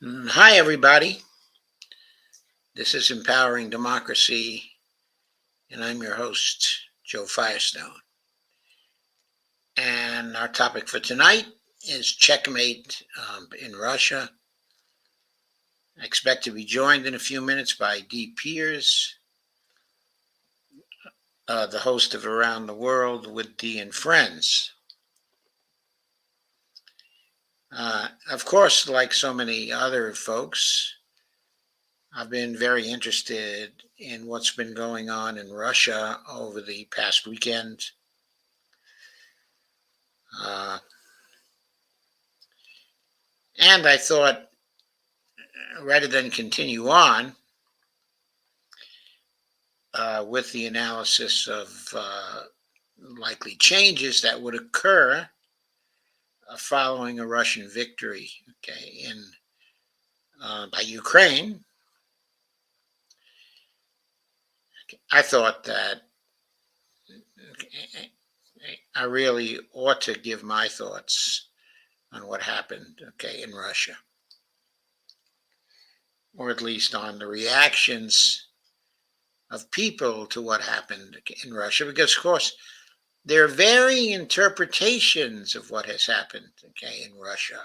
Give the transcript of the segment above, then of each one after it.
Hi, everybody. This is Empowering Democracy, and I'm your host, Joe Firestone. And our topic for tonight is Checkmate in Russia. I expect to be joined in a few minutes by Dee Piers, the host of Around the World with Dee and Friends. Of course, like so many other folks, I've been very interested in what's been going on in Russia over the past weekend. Uh, and I thought, rather than continue on with the analysis of likely changes that would occur following a Russian victory, okay, in by Ukraine, I thought that I really ought to give my thoughts on what happened, okay, in Russia, or at least on the reactions of people to what happened in Russia, because of course there are varying interpretations of what has happened, okay, in Russia.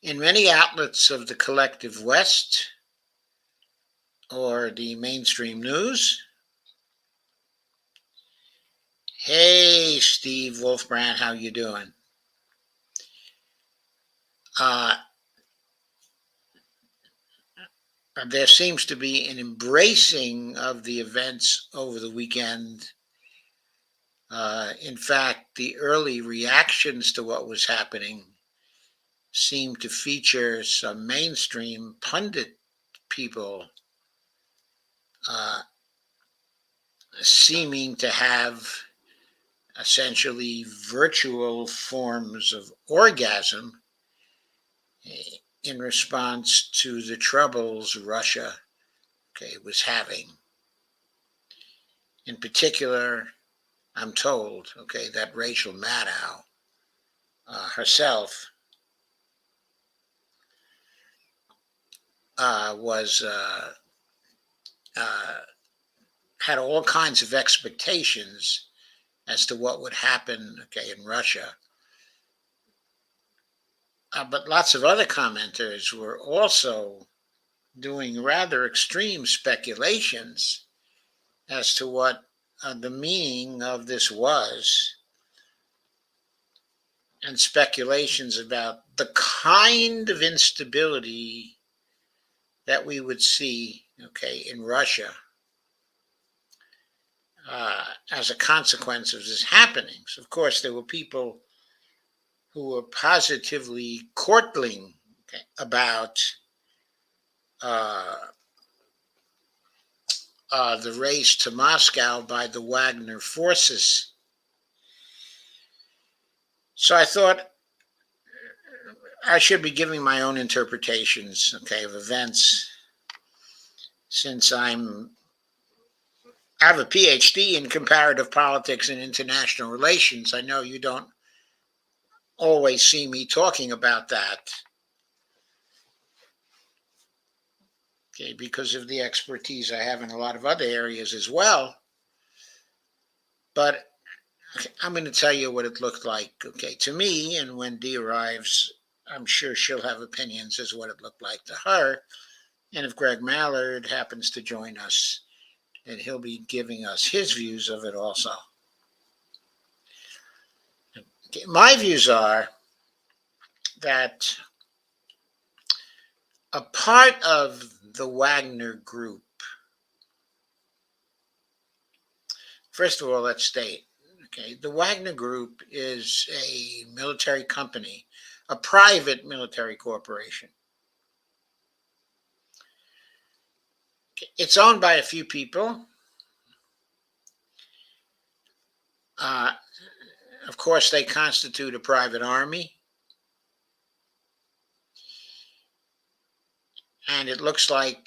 In many outlets of the collective West or the mainstream news, hey, Steve Wolfbrand, how you doing? Uh, there seems to be an embracing of the events over the weekend. In fact, the early reactions to what was happening seemed to feature some mainstream pundit people uh, seeming to have essentially virtual forms of orgasm in response to the troubles Russia, okay, was having. In particular, I'm told, okay, that Rachel Maddow herself was uh, had all kinds of expectations as to what would happen, okay, in Russia. But lots of other commenters were also doing rather extreme speculations as to what the meaning of this was, and speculations about the kind of instability that we would see, okay, in Russia as a consequence of this happenings. Of course, there were people who were positively courtling, okay, about uh, the race to Moscow by the Wagner forces. So I thought I should be giving my own interpretations, okay, of events, since I have a PhD in comparative politics and international relations. I know you don't always see me talking about that, okay, because of the expertise I have in a lot of other areas as well. But I'm going to tell you what it looked like, okay, to me. And when Dee arrives, I'm sure she'll have opinions as what it looked like to her. And if Greg Mallard happens to join us, then he'll be giving us his views of it also. Okay, my views are that a part of the Wagner group, first of all, let's state, okay, the Wagner Group is a military company, a private military corporation. It's owned by a few people. Uh, of course, they constitute a private army. And it looks like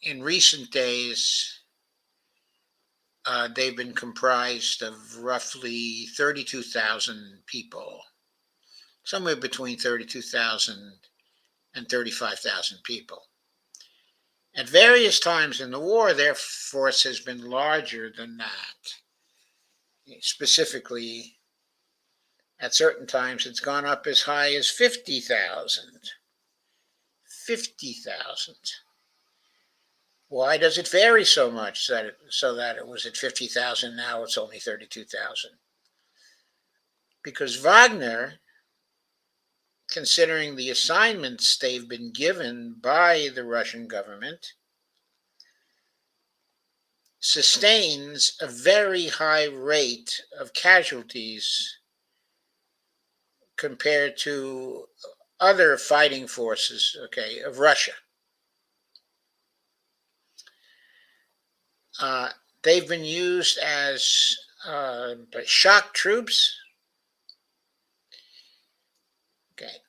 in recent days, they've been comprised of roughly 32,000 people, somewhere between 32,000 and 35,000 people. At various times in the war, their force has been larger than that. Specifically, at certain times, it's gone up as high as 50,000. 50,000. Why does it vary so much so that it was at 50,000, now it's only 32,000? Because Wagner, considering the assignments they've been given by the Russian government, sustains a very high rate of casualties compared to other fighting forces, of Russia. They've been used as shock troops.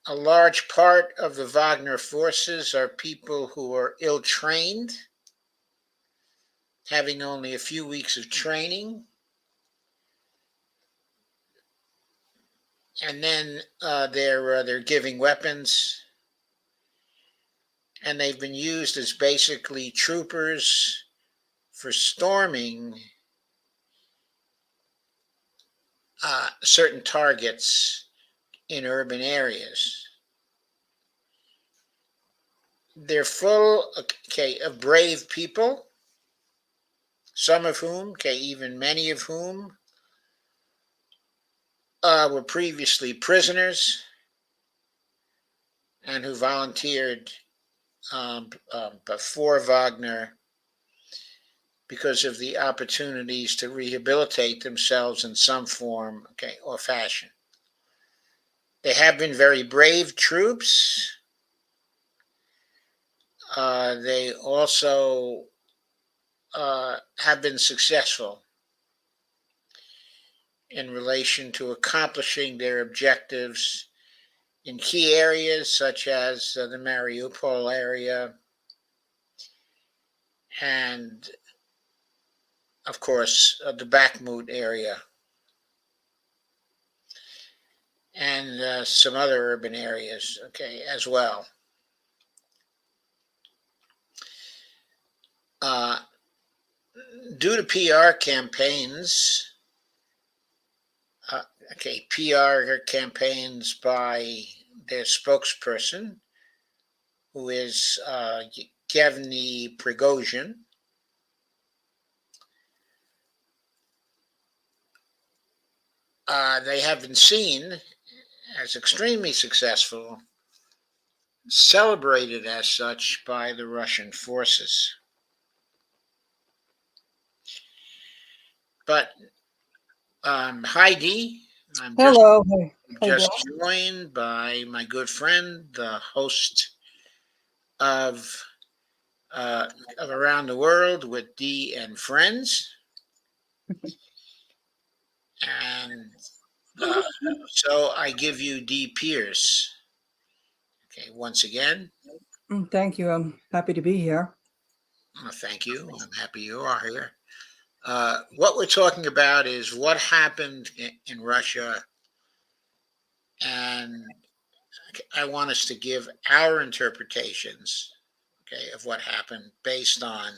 A large part of the Wagner forces are people who are ill-trained, having only a few weeks of training. And then they're giving weapons, and they've been used as basically troopers for storming certain targets in urban areas. They're full, of brave people, some of whom, even many of whom, were previously prisoners and who volunteered before Wagner because of the opportunities to rehabilitate themselves in some form, or fashion. They have been very brave troops. They also have been successful in relation to accomplishing their objectives in key areas such as the Mariupol area and, of course, the Bakhmut area and some other urban areas, as well. Due to PR campaigns, PR campaigns by their spokesperson, who is Yevgeny Prigozhin, they have been seen as extremely successful, celebrated as such by the Russian forces. But Heidi, I'm Hello. just joined by my good friend, the host of Around the World with Dee and Friends. And so I give you Dee Pierce. Once again. Thank you. I'm happy to be here. Well, thank you. I'm happy you are here. What we're talking about is what happened in Russia, and I want us to give our interpretations, of what happened based on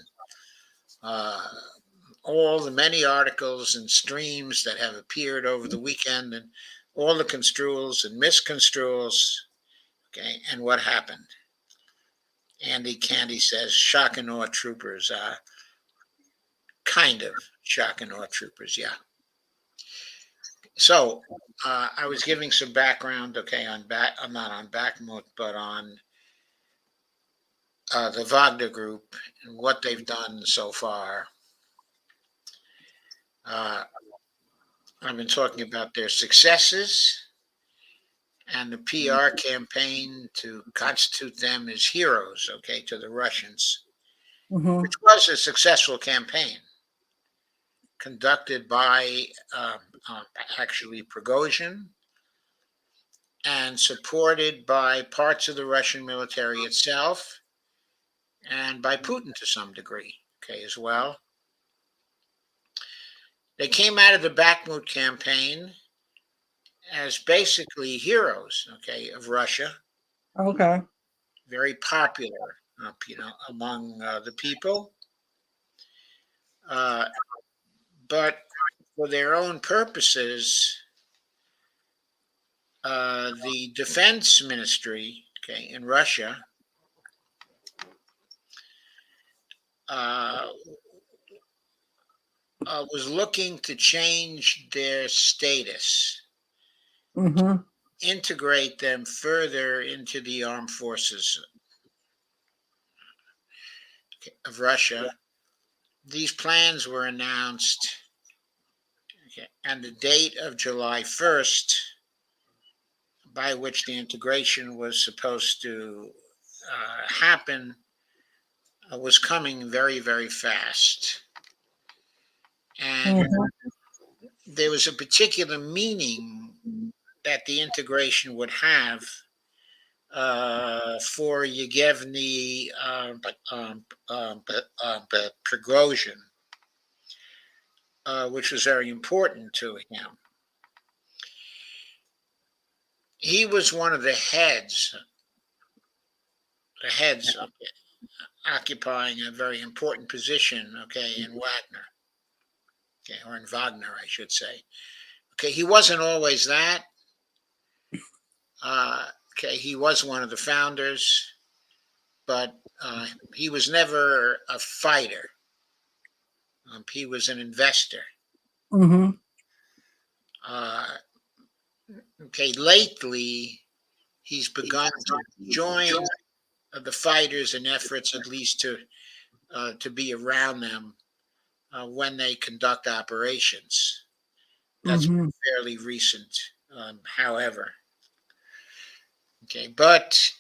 all the many articles and streams that have appeared over the weekend, and all the construals and misconstruals, and what happened. Andy Candy says shock and awe troopers. Kind of shock and awe troopers, yeah. So I was giving some background, on I'm not on Bakhmut, but on the Wagner Group and what they've done so far. I've been talking about their successes and the PR campaign to constitute them as heroes, to the Russians, which was a successful campaign conducted by actually Prigozhin and supported by parts of the Russian military itself and by Putin to some degree, as well. They came out of the Bakhmut campaign as basically heroes, of Russia, Okay. very popular, among the people, uh, but for their own purposes, the defense ministry, in Russia, uh, was looking to change their status, Mm-hmm. integrate them further into the armed forces of Russia. These plans were announced, and the date of July 1st, by which the integration was supposed to happen, was coming very, very fast. And Mm-hmm. there was a particular meaning that the integration would have for Yevgeny Prigozhin, which was very important to him. He was one of the heads occupying a very important position, in Wagner, or in Wagner, I should say. He wasn't always that. He was one of the founders, but he was never a fighter. He was an investor. Mm-hmm. Uh, Lately he's begun to join the fighters in efforts, at least to be around them when they conduct operations. That's Mm-hmm. fairly recent, however. But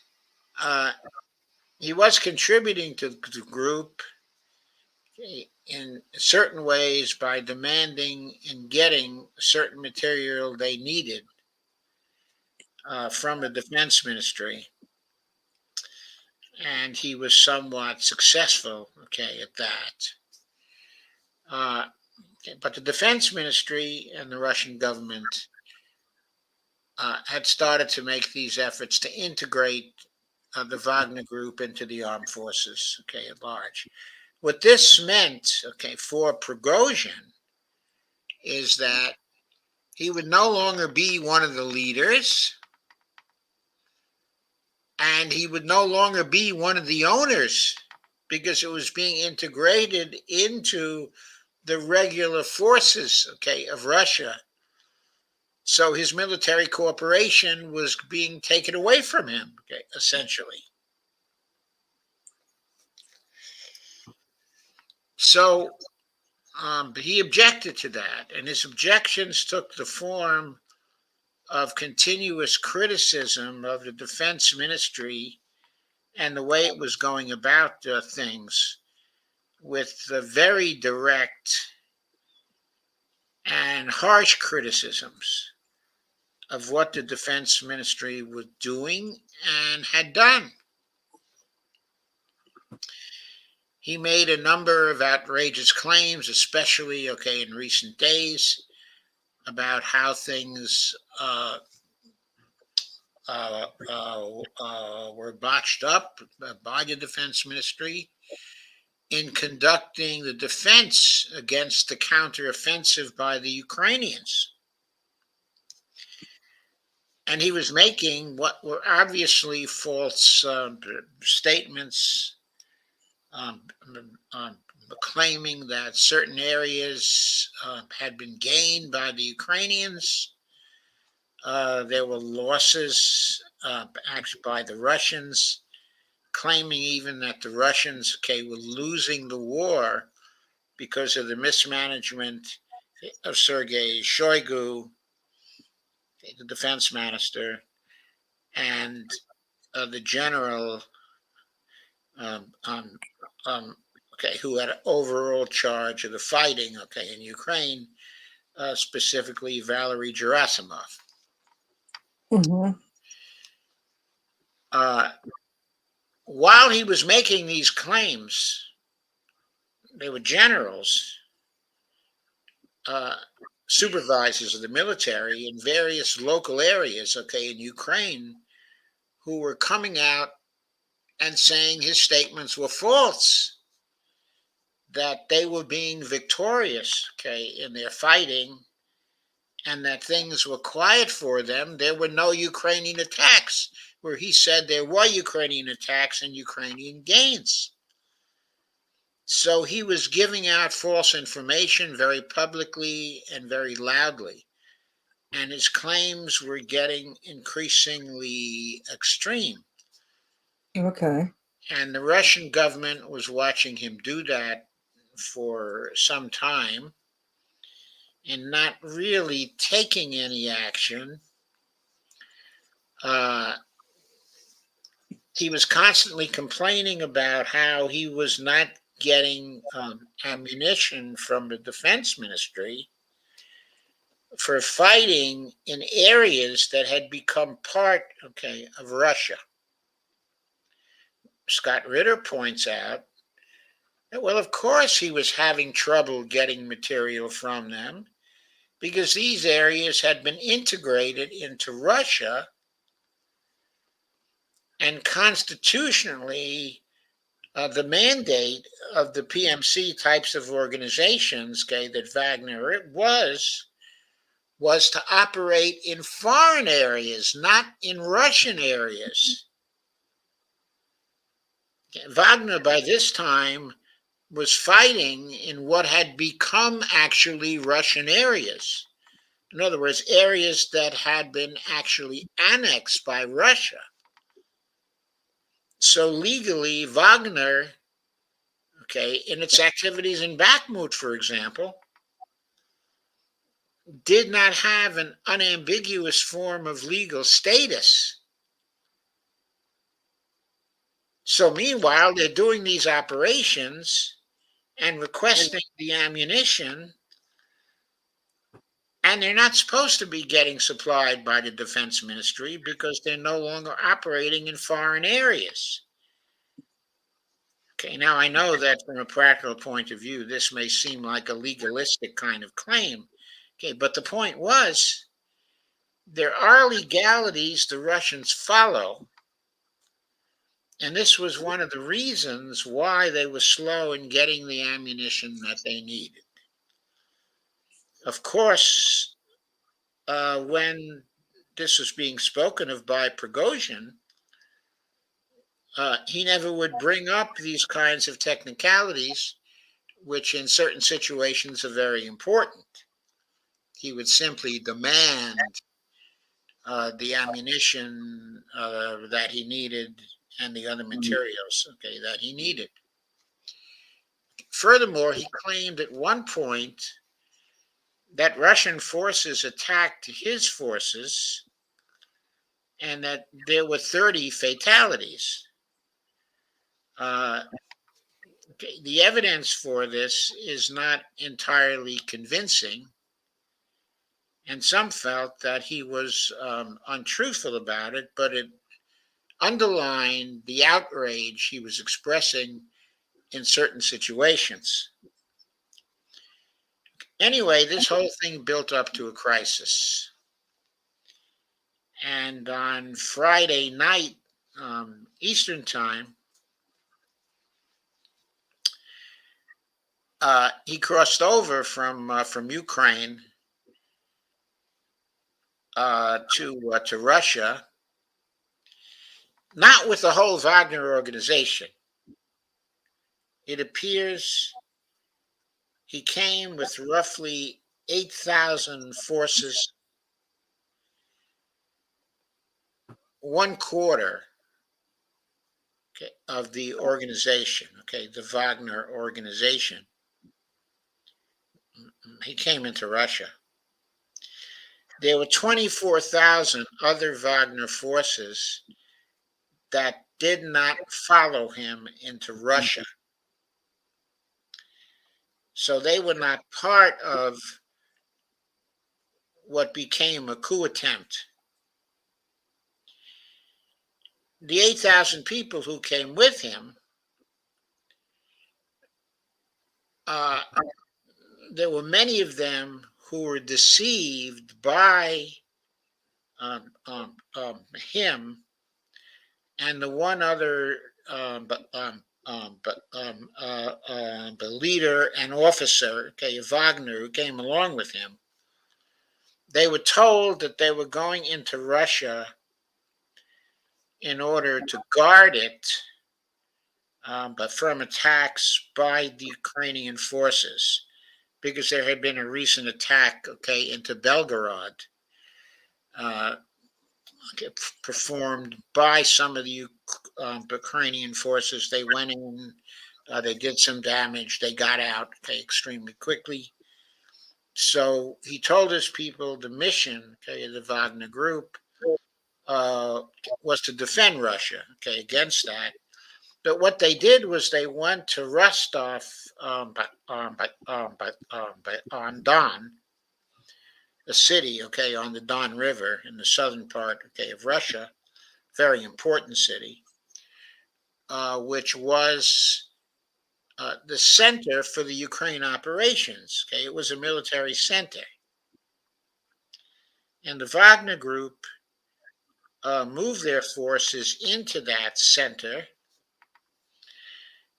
uh, he was contributing to the group, in certain ways by demanding and getting certain material they needed from the defense ministry, and he was somewhat successful, at that. Uh, but the defense ministry and the Russian government had started to make these efforts to integrate the Wagner group into the armed forces, at large. What this meant, for Prigozhin, is that he would no longer be one of the leaders, and he would no longer be one of the owners, because it was being integrated into the regular forces, of Russia. So his military corporation was being taken away from him, essentially. So he objected to that, and his objections took the form of continuous criticism of the defense ministry and the way it was going about things, with very direct and harsh criticisms of what the defense ministry was doing and had done. He made a number of outrageous claims, especially, in recent days, about how things were botched up by the defense ministry in conducting the defense against the counteroffensive by the Ukrainians. And he was making what were obviously false statements, um, um, claiming that certain areas had been gained by the Ukrainians. There were losses actually by the Russians, claiming even that the Russians, were losing the war because of the mismanagement of Sergei Shoigu, the defense minister, and the general, um, um, um, who had overall charge of the fighting, in Ukraine, specifically Valery Gerasimov. Mm-hmm. Uh, while he was making these claims, they were generals. Uh, supervisors of the military in various local areas, okay, in Ukraine, who were coming out and saying his statements were false, that they were being victorious, okay, in their fighting, and that things were quiet for them. There were no Ukrainian attacks, where he said there were Ukrainian attacks and Ukrainian gains. So he was giving out false information very publicly and very loudly. And his claims were getting increasingly extreme. Okay. And the Russian government was watching him do that for some time and not really taking any action. Uh, he was constantly complaining about how he was not getting ammunition from the defense ministry for fighting in areas that had become part, okay, of Russia. Scott Ritter points out that, well, of course he was having trouble getting material from them because these areas had been integrated into Russia, and constitutionally, the mandate of the PMC types of organizations, okay, that Wagner was to operate in foreign areas, not in Russian areas. Wagner, by this time, was fighting in what had become actually Russian areas. In other words, areas that had been actually annexed by Russia. So legally, Wagner, okay, in its activities in Bakhmut, for example, did not have an unambiguous form of legal status. So meanwhile, they're doing these operations and requesting the ammunition, and they're not supposed to be getting supplied by the defense ministry because they're no longer operating in foreign areas. Okay, now I know that from a practical point of view, this may seem like a legalistic kind of claim. Okay, but the point was there are legalities the Russians follow. And this was one of the reasons why they were slow in getting the ammunition that they needed. Of course, when this was being spoken of by Prigozhin, he never would bring up these kinds of technicalities, which in certain situations are very important. He would simply demand the ammunition that he needed and the other materials, okay, that he needed. Furthermore, he claimed at one point that Russian forces attacked his forces and that there were 30 fatalities. Uh, the evidence for this is not entirely convincing, and some felt that he was untruthful about it, but it underlined the outrage he was expressing in certain situations. Anyway, this whole thing built up to a crisis. And on Friday night, Eastern time, he crossed over from Ukraine to Russia, not with the whole Wagner organization. It appears he came with roughly 8,000 forces, one quarter, okay, of the organization, okay, the Wagner organization. He came into Russia. There were 24,000 other Wagner forces that did not follow him into Russia. So they were not part of what became a coup attempt. The 8,000 people who came with him, uh, there were many of them who were deceived by him and the one other the leader and officer, okay, Wagner, who came along with him. They were told that they were going into Russia in order to guard it, but from attacks by the Ukrainian forces, because there had been a recent attack, okay, into Belgorod, uh, performed by some of the Ukrainian forces. They went in, they did some damage, they got out, okay, extremely quickly. So he told his people the mission, okay, of the Wagner group uh, was to defend Russia, okay, against that. But what they did was they went to Rostov on Don, a city, okay, on the Don River in the southern part, okay, of Russia, very important city, which was the center for the Ukraine operations. Okay, it was a military center, and the Wagner Group moved their forces into that center,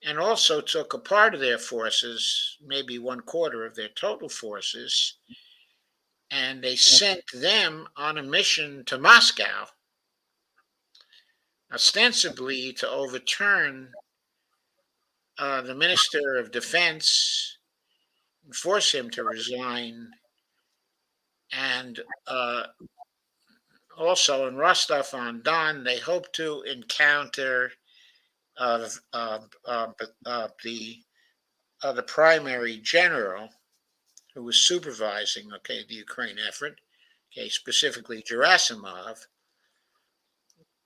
and also took a part of their forces, maybe one quarter of their total forces, and they sent them on a mission to Moscow, ostensibly to overturn the Minister of Defense, force him to resign, and also in Rostov on Don, they hope to encounter uh, uh, uh, the primary general who was supervising, okay, the Ukraine effort, okay, specifically Gerasimov,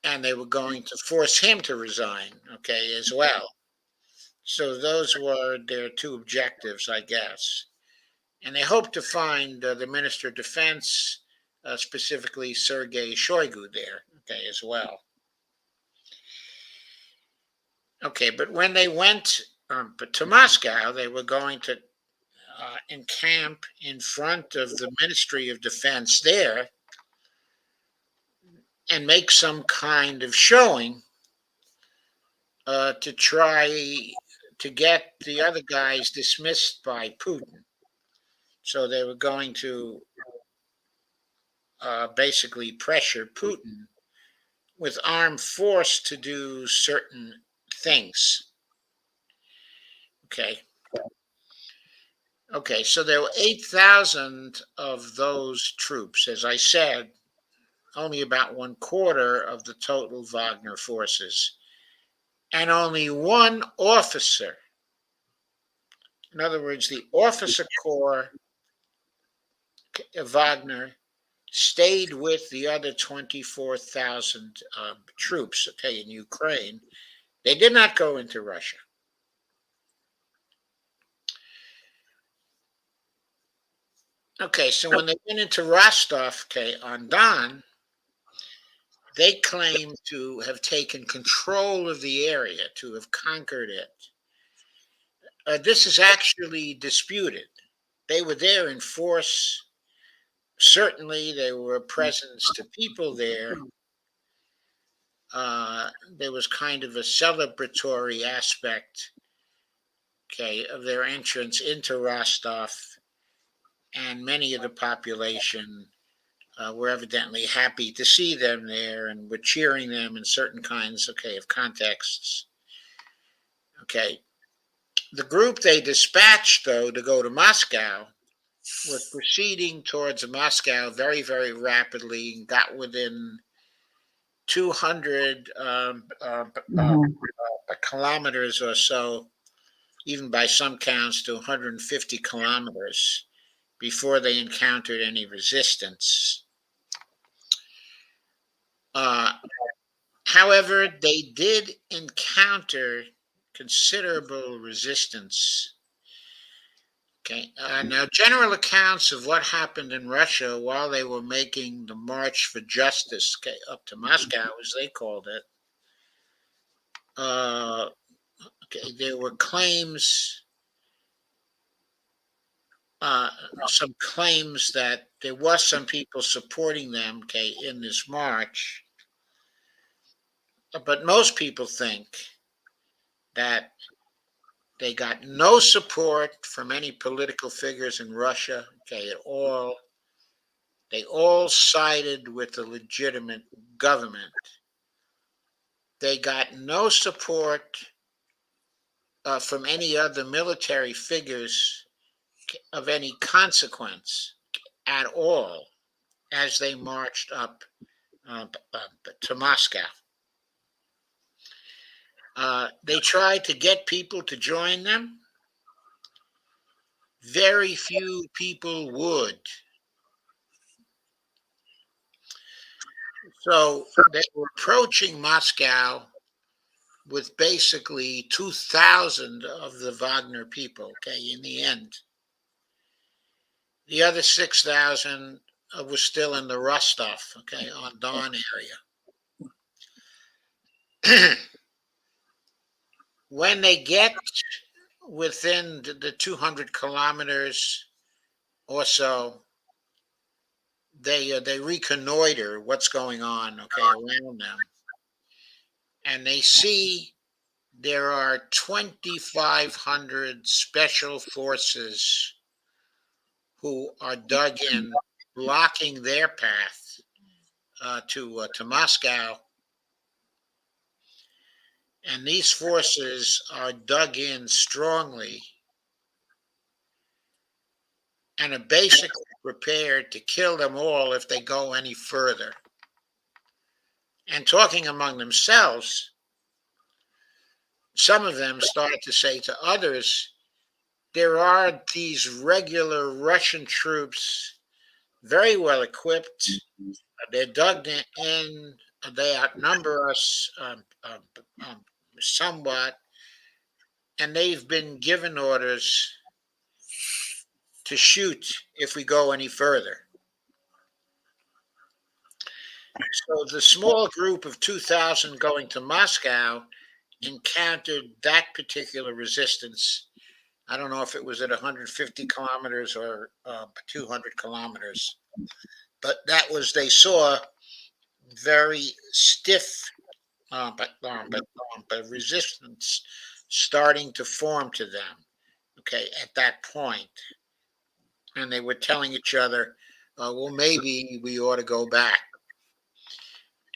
and they were going to force him to resign, okay, as well. So those were their two objectives, I guess. And they hope to find the Minister of Defense, specifically Sergei Shoigu, there, okay, as well. Okay, but when they went to Moscow, they were going to encamp in front of the Ministry of Defense there and make some kind of showing to try to get the other guys dismissed by Putin. So they were going to basically pressure Putin with armed force to do certain things. Okay. Okay, so there were 8,000 of those troops. As I said, only about one quarter of the total Wagner forces, and only one officer. In other words, the officer corps of Wagner stayed with the other 24,000 troops, okay, in Ukraine. They did not go into Russia. Okay, so when they went into Rostov, okay, on Don, they claim to have taken control of the area, to have conquered it. This is actually disputed. They were there in force. Certainly, there were presence to people there. There was kind of a celebratory aspect, okay, of their entrance into Rostov, and many of the population were evidently happy to see them there and were cheering them in certain kinds, okay, of contexts. Okay, the group they dispatched, though, to go to Moscow was proceeding towards Moscow very, very rapidly and got within 200 Mhm. kilometers or so, even by some counts to 150 kilometers, before they encountered any resistance. Uh, However, they did encounter considerable resistance. Okay. Now, general accounts of what happened in Russia while they were making the march for justice, okay, up to Moscow, as they called it. Okay, there were claims uh, some claims that there was some people supporting them, okay, in this march, but most people think that they got no support from any political figures in Russia. Okay, at all. They all sided with the legitimate government. They got no support from any other military figures of any consequence at all as they marched up to Moscow. They tried to get people to join them. Very few people would. So they were approaching Moscow with basically 2,000 of the Wagner people, okay, in the end. The other 6,000 was still in the Rostov, okay, on Don area. When they get within the 200 kilometers or so, they reconnoiter what's going on, okay, around them, and they see there are 2,500 special forces who are dug in, blocking their path to Moscow. And these forces are dug in strongly and are basically prepared to kill them all if they go any further. And talking among themselves, some of them started to say to others, there are these regular Russian troops, very well equipped. They're dug in. They outnumber us um, somewhat, and they've been given orders to shoot if we go any further. So the small group of 2,000 going to Moscow encountered that particular resistance. I don't know if it was at 150 kilometers or 200 kilometers, but that was, they saw very stiff but resistance starting to form to them, okay, at that point. And they were telling each other, well, maybe we ought to go back.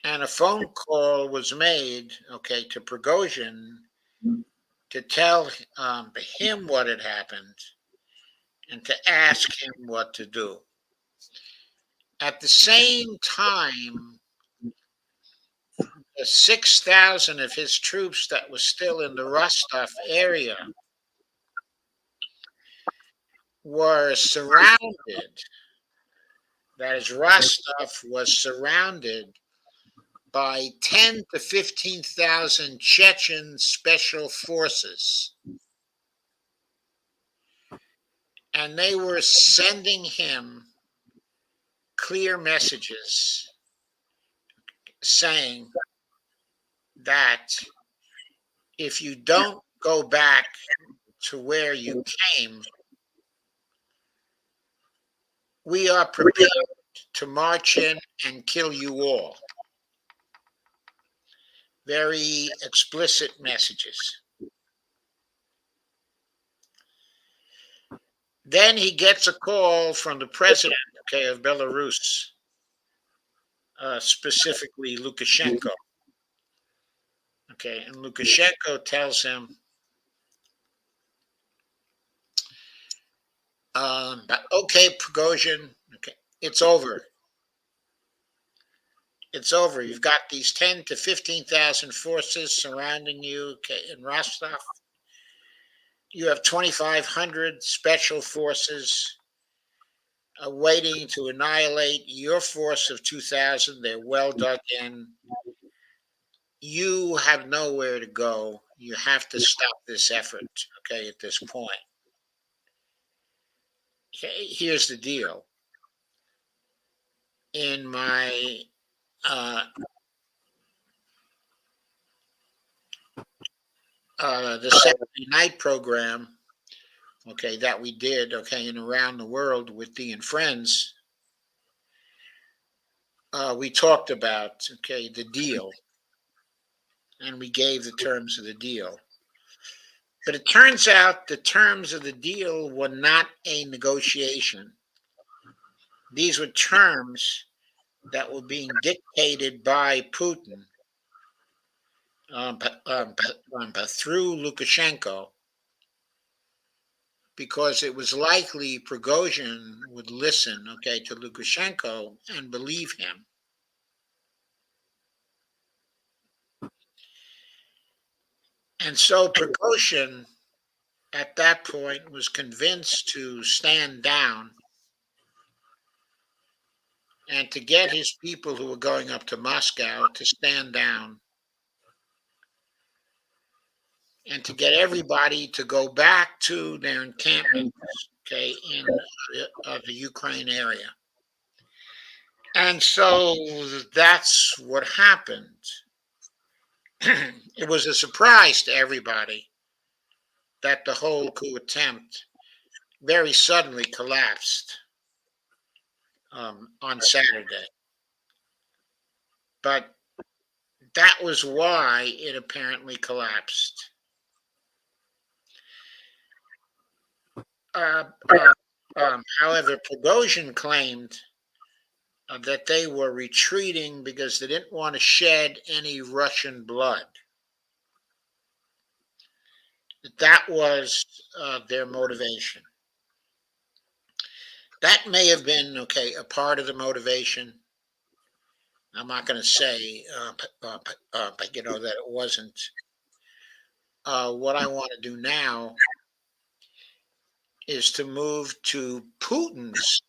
And a phone call was made, okay, to Prigozhin to tell him what had happened and to ask him what to do. At the same time, the 6,000 of his troops that was still in the Rostov area were surrounded. That is, Rostov was surrounded by 10 to 15,000 Chechen special forces. And they were sending him clear messages saying that if you don't go back to where you came, we are prepared to march in and kill you all. Very explicit messages. Then he gets a call from the president, okay, of Belarus, specifically Lukashenko. Okay, and Lukashenko tells him, okay, Prigozhin, okay, it's over. It's over. You've got these 10 to 15,000 forces surrounding you, okay, in Rostov. You have 2,500 special forces waiting to annihilate your force of 2,000. They're well dug in. You have nowhere to go. You have to stop this effort, okay, at this point. Okay, here's the deal. In my the Saturday night program okay, that we did, okay, and around the world with Dee and friends, we talked about, okay, the deal, and we gave the terms of the deal. But it turns out the terms of the deal were not a negotiation. These were terms that were being dictated by Putin, through Lukashenko, because it was likely Prigozhin would listen, okay, to Lukashenko and believe him. And so Prigozhin at that point was convinced to stand down and to get his people who were going up to Moscow to stand down and to get everybody to go back to their encampments, okay, in the Ukraine area. And so that's what happened. It was a surprise to everybody that the whole coup attempt very suddenly collapsed on Saturday. But that was why it apparently collapsed. Uh, uh, However, Prigozhin claimed that they were retreating because they didn't want to shed any Russian blood. That was their motivation. That may have been, okay, a part of the motivation. I'm not going to say, but that it wasn't. What I want to do now is to move to Putin's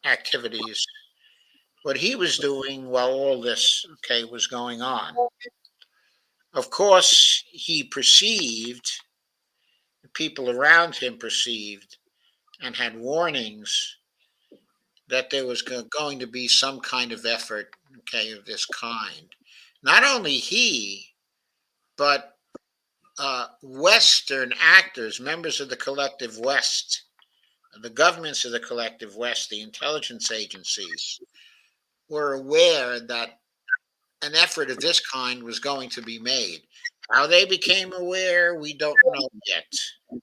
activities, what he was doing while all this, okay, was going on. Of course, he perceived, people around him perceived, and had warnings that there was going to be some kind of effort, okay, of this kind. Not only he, but Western actors, members of the collective West, the governments of the collective West, the intelligence agencies, were aware that an effort of this kind was going to be made. How they became aware, we don't know yet.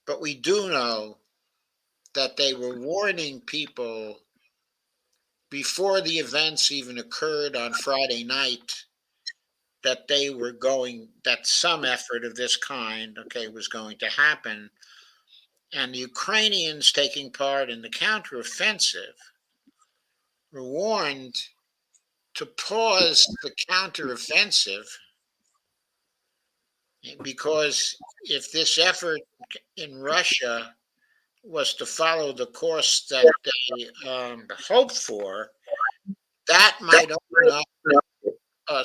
But we do know that they were warning people before the events even occurred on Friday night that that some effort of this kind, okay, was going to happen. And the Ukrainians taking part in the counteroffensive were warned to pause the counteroffensive because if this effort in Russia was to follow the course that they hoped for, that might open up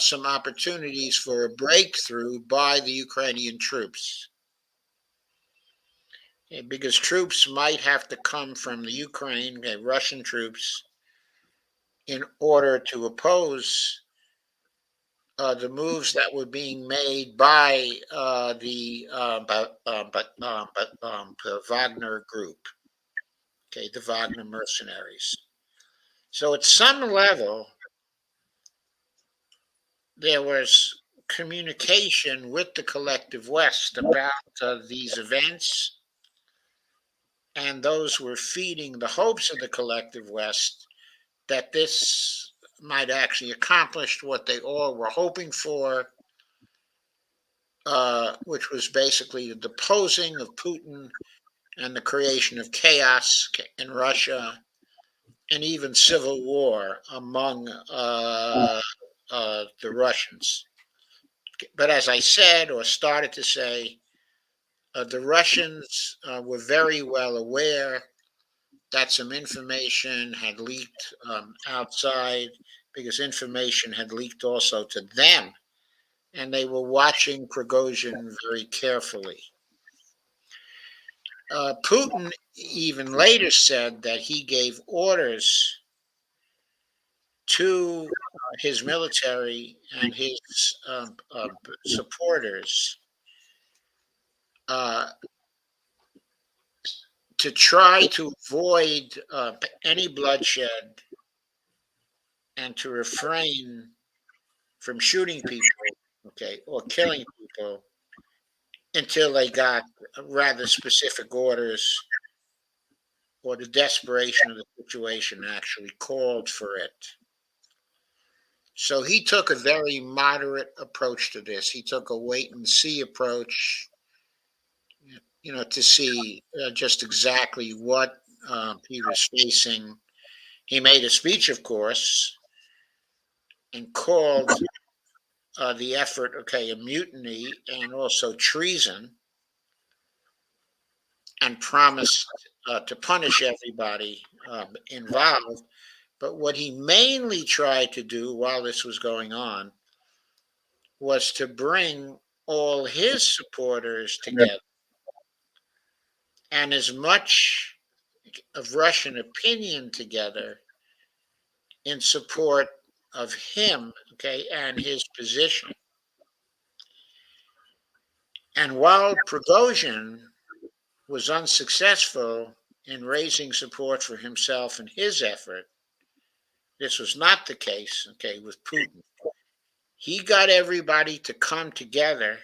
some opportunities for a breakthrough by the Ukrainian troops. Because troops might have to come from the Ukraine, Russian troops, in order to oppose the moves that were being made by the Wagner group, okay, the Wagner mercenaries. So at some level, there was communication with the collective West about these events, and those were feeding the hopes of the collective West that this might actually accomplish what they all were hoping for, which was basically the deposing of Putin and the creation of chaos in Russia and even civil war among the Russians. But as I said, or started to say, the Russians were very well aware that some information had leaked outside because information had leaked also to them, and they were watching Prigozhin very carefully. Putin even later said that he gave orders to his military and his supporters uh, to try to avoid any bloodshed and to refrain from shooting people, okay, or killing people until they got rather specific orders or the desperation of the situation actually called for it. So he took a very moderate approach to this. He took a wait and see approach, to see just exactly what he was facing. He made a speech, of course, and called the effort, okay, a mutiny and also treason, and promised to punish everybody involved. But what he mainly tried to do while this was going on was to bring all his supporters together and as much of Russian opinion together in support of him, okay, and his position. And while Prigozhin was unsuccessful in raising support for himself and his effort, this was not the case, okay, with Putin. He got everybody to come together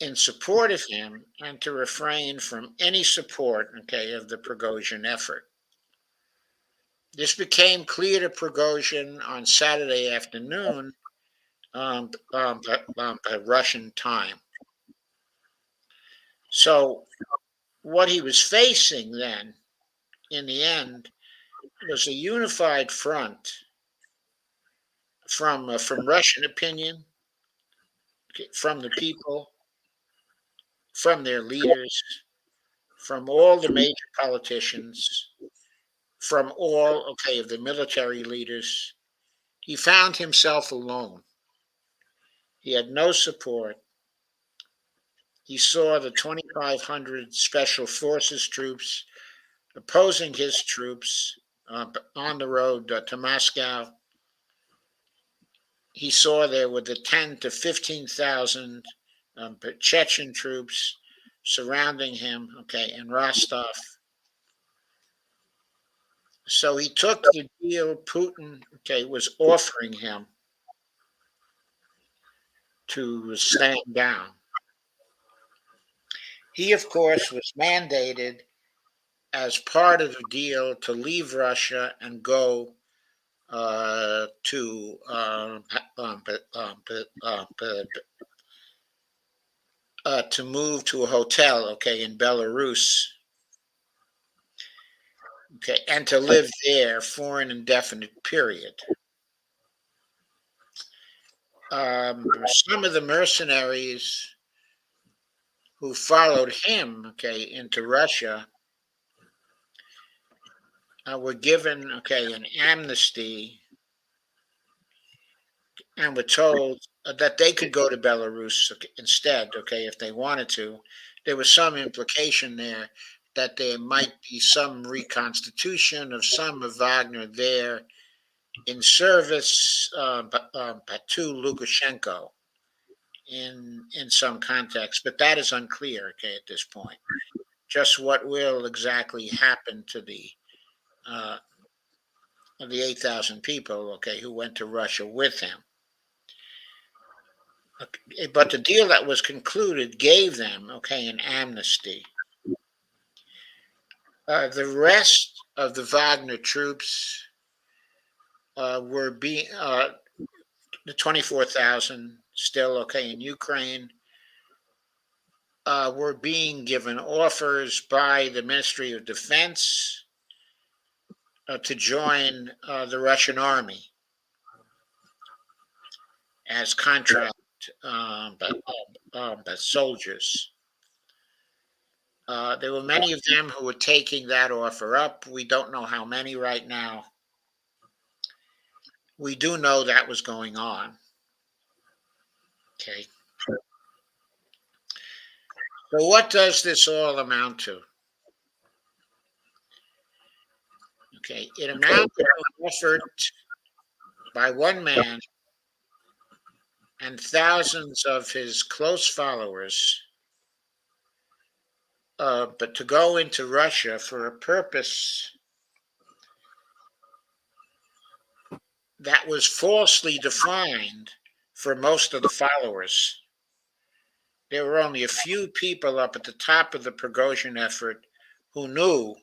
in support of him and to refrain from any support, okay, of the Prigozhin effort. This became clear to Prigozhin on Saturday afternoon by Russian time. So, what he was facing then, in the end, was a unified front from Russian opinion, from the people, from their leaders, from all the major politicians, from all, okay, of the military leaders. He found himself alone. He had no support. He saw the 2,500 special forces troops opposing his troops on the road to Moscow. He saw there were the 10 to 15,000 Chechen troops surrounding him, okay, in Rostov. So he took the deal Putin, okay, was offering him to stand down. He, of course, was mandated as part of the deal to leave Russia and go to move to a hotel, okay, in Belarus, okay, and to live there for an indefinite period. Some of the mercenaries who followed him, okay, into Russia were given, okay, an amnesty and were told that they could go to Belarus instead, okay, if they wanted to. There was some implication there that there might be some reconstitution of some of Wagner there in service to Lukashenko in some context, but that is unclear, okay, at this point. Just what will exactly happen to uh, the 8,000 people, okay, who went to Russia with him. Okay, but the deal that was concluded gave them, okay, an amnesty. The rest of the Wagner troops were being the 24,000 still okay in Ukraine were being given offers by the Ministry of Defense to join the Russian army as contract soldiers. There were many of them who were taking that offer up. We don't know how many right now. We do know that was going on. Okay. So, what does this all amount to? Okay, it amounts to an effort by one man and thousands of his close followers but to go into Russia for a purpose that was falsely defined for most of the followers. There were only a few people up at the top of the Prigozhin effort who knew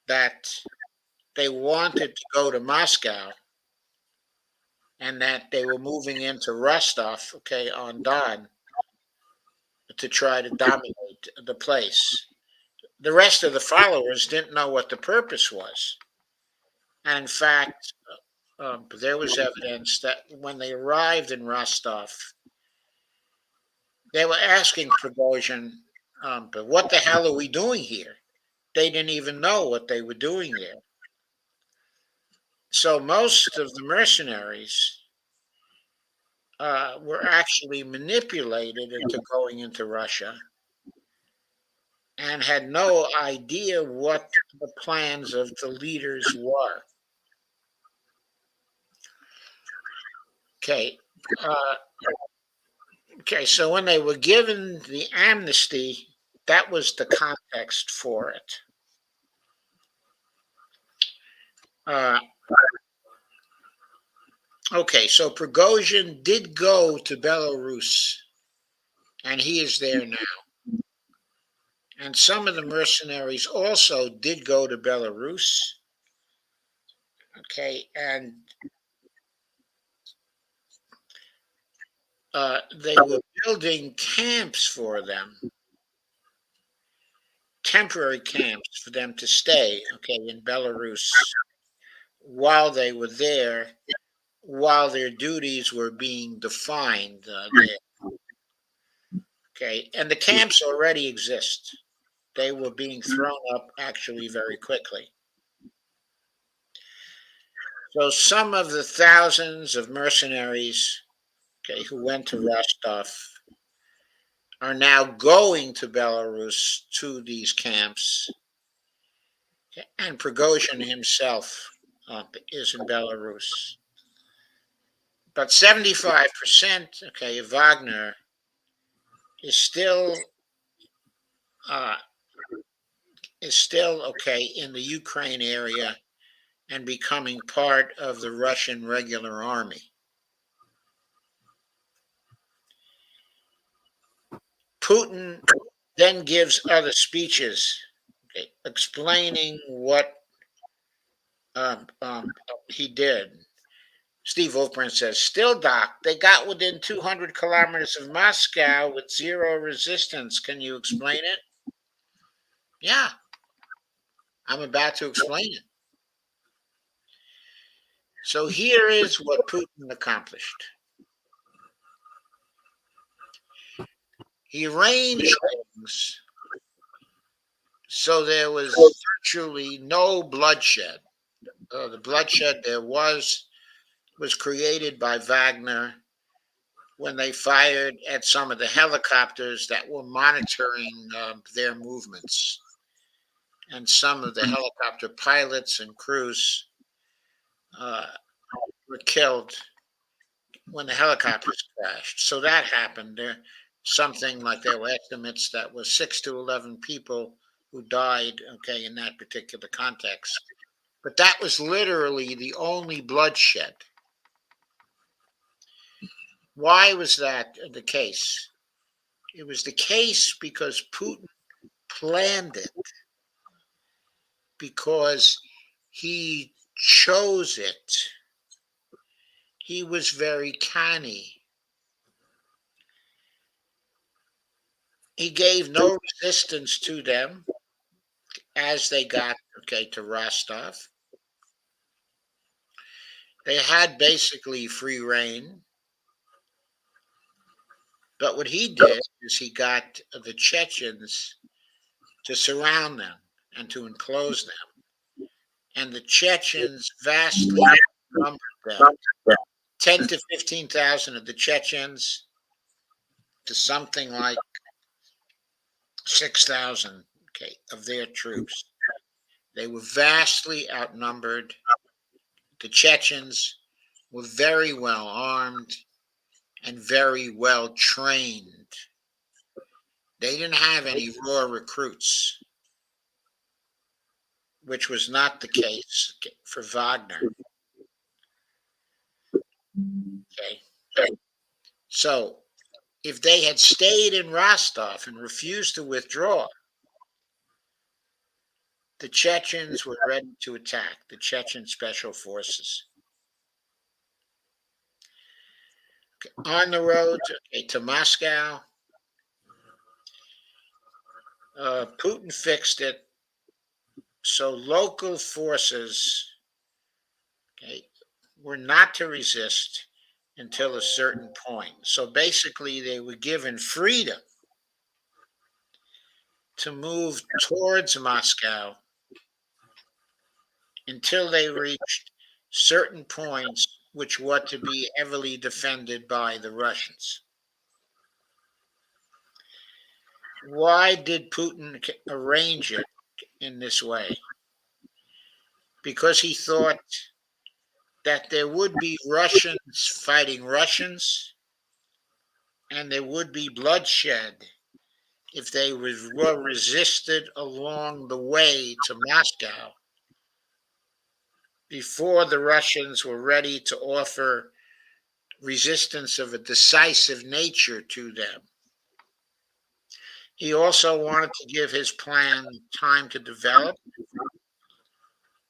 that they wanted to go to Moscow and that they were moving into Rostov, okay, on Don, to try to dominate the place. The rest of the followers didn't know what the purpose was. And in fact, there was evidence that when they arrived in Rostov, they were asking Prigozhin, but what the hell are we doing here? They didn't even know what they were doing there. So most of the mercenaries were actually manipulated into going into Russia and had no idea what the plans of the leaders were. Okay. Uh, okay. So when they were given the amnesty, that was the context for it. Uh, okay. So Prigozhin did go to Belarus, and he is there now. And some of the mercenaries also did go to Belarus. Okay. And they were building camps for them, temporary camps for them to stay, okay, in Belarus while they were there, while their duties were being defined there. Okay, and the camps already exist. They were being thrown up actually very quickly. So some of the thousands of mercenaries, okay, who went to Rostov are now going to Belarus to these camps. And Prigozhin himself is in Belarus. But 75%, okay, of Wagner is still uh, okay in the Ukraine area and becoming part of the Russian regular army. Putin then gives other speeches, okay, explaining what um, um, he did. Steve Wolfbrand says, still, Doc, they got within 200 kilometers of Moscow with zero resistance. Can you explain it? Yeah, I'm about to explain it. So here is what Putin accomplished. He arranged things so there was virtually no bloodshed. The bloodshed there was created by Wagner when they fired at some of the helicopters that were monitoring their movements. And some of the helicopter pilots and crews uh, were killed when the helicopters crashed. So that happened. Something like there were estimates that was 6 to 11 people who died, okay, in that particular context. But that was literally the only bloodshed. Why was that the case? It was the case because Putin planned it, because he chose it. He was very canny. He gave no resistance to them as they got, okay, to Rostov. They had basically free reign. But what he did is he got the Chechens to surround them and to enclose them. And the Chechens vastly outnumbered them. 10 to 15,000 of the Chechens to something like 6,000, okay, of their troops. They were vastly outnumbered. The Chechens were very well armed and very well trained. They didn't have any raw recruits, which was not the case for Wagner. Okay. So if they had stayed in Rostov and refused to withdraw, the Chechens were ready to attack, the Chechen special forces. Okay. On the road to Moscow, Putin fixed it so local forces, okay, were not to resist until a certain point. So basically, they were given freedom to move towards Moscow until they reached certain points which were to be heavily defended by the Russians. Why did Putin arrange it in this way? Because he thought that there would be Russians fighting Russians and there would be bloodshed if they were resisted along the way to Moscow before the Russians were ready to offer resistance of a decisive nature to them. He also wanted to give his plan time to develop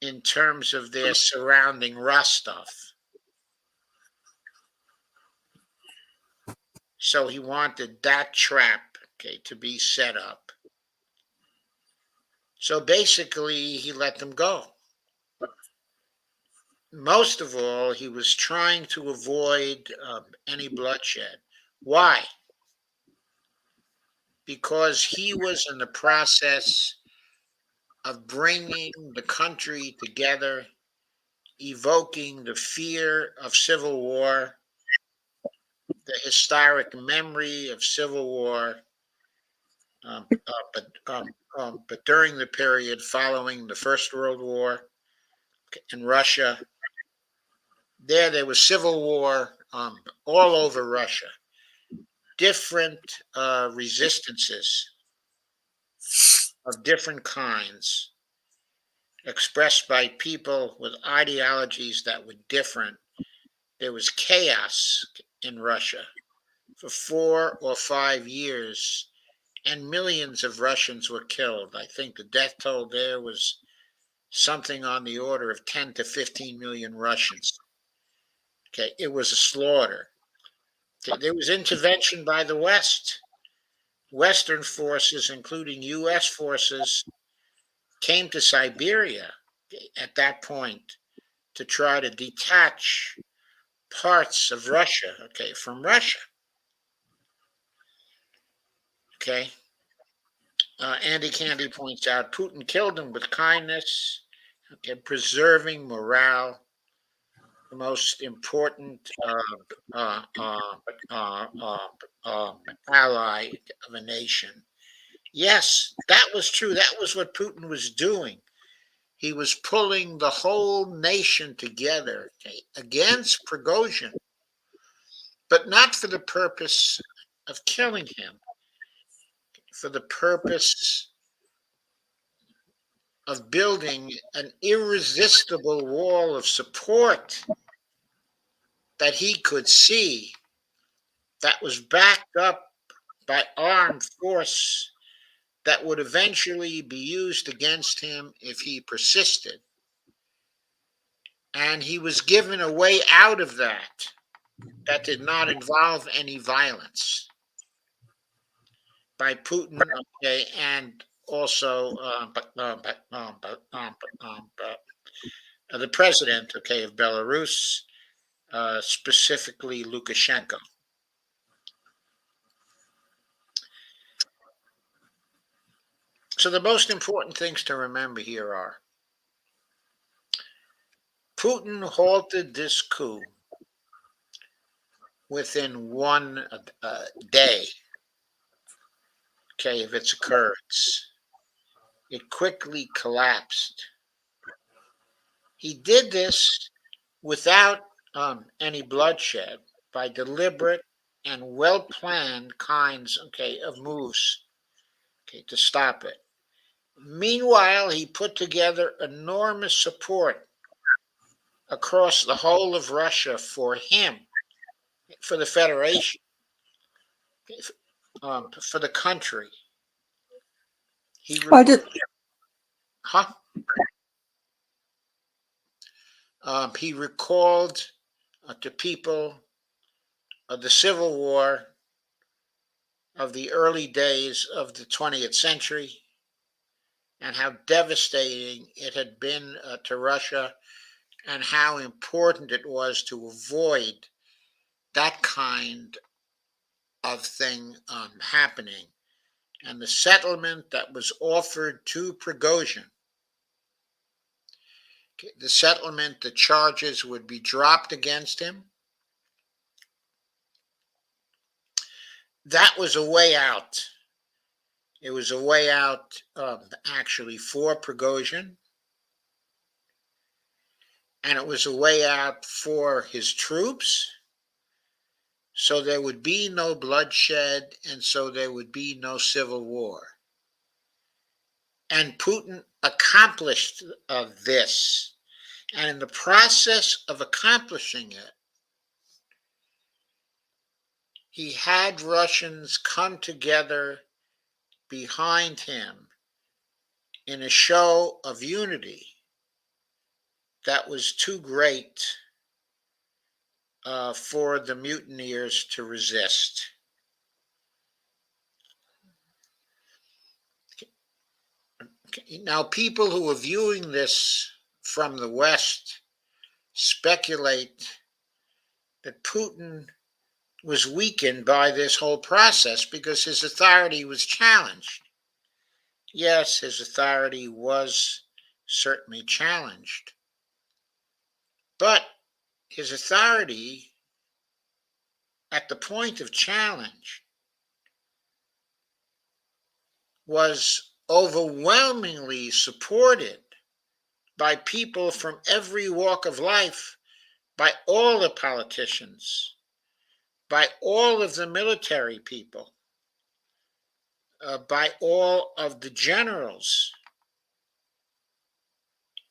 in terms of their surrounding Rostov. So he wanted that trap, okay, to be set up. So basically, he let them go. Most of all, he was trying to avoid any bloodshed. Why? Because he was in the process of bringing the country together, evoking the fear of civil war, the historic memory of civil war, um, uh, but during the period following the First World War in Russia, there was civil war all over Russia, different resistances of different kinds expressed by people with ideologies that were different. There was chaos in Russia for 4 or 5 years, and millions of Russians were killed. I think the death toll there was something on the order of 10 to 15 million Russians. Okay, it was a slaughter. Okay, there was intervention by the West. Western forces, including U.S. forces, came to Siberia at that point to try to detach parts of Russia, okay, from Russia. Okay. Andy Candy points out Putin killed him with kindness, okay, preserving morale, the most important ally of a nation. Yes, that was true. That was what Putin was doing. He was pulling the whole nation together, okay, against Prigozhin, but not for the purpose of killing him, for the purpose of building an irresistible wall of support that he could see that was backed up by armed force that would eventually be used against him if he persisted. And he was given a way out of that did not involve any violence by Putin, okay, and also the president, okay, of Belarus, specifically Lukashenko. So the most important things to remember here are Putin halted this coup within one day, okay, of its occurrence. It quickly collapsed. He did this without any bloodshed by deliberate and well planned kinds, okay, of moves okay, to stop it. Meanwhile, he put together enormous support across the whole of Russia for him, for the Federation, for the country. He, I just, huh? He recalled to people of the Civil War of the early days of the 20th century and how devastating it had been to Russia and how important it was to avoid that kind of thing happening. And the settlement that was offered to Prigozhin, the settlement, the charges would be dropped against him. That was a way out. It was a way out, actually, for Prigozhin, and it was a way out for his troops. So there would be no bloodshed, and so there would be no civil war. And Putin accomplished this. And in the process of accomplishing it, he had Russians come together behind him in a show of unity that was too great for the mutineers to resist. Okay. Now, people who are viewing this from the West speculate that Putin was weakened by this whole process because his authority was challenged. Yes, his authority was certainly challenged, but his authority at the point of challenge was overwhelmingly supported by people from every walk of life, by all the politicians, by all of the military people, by all of the generals,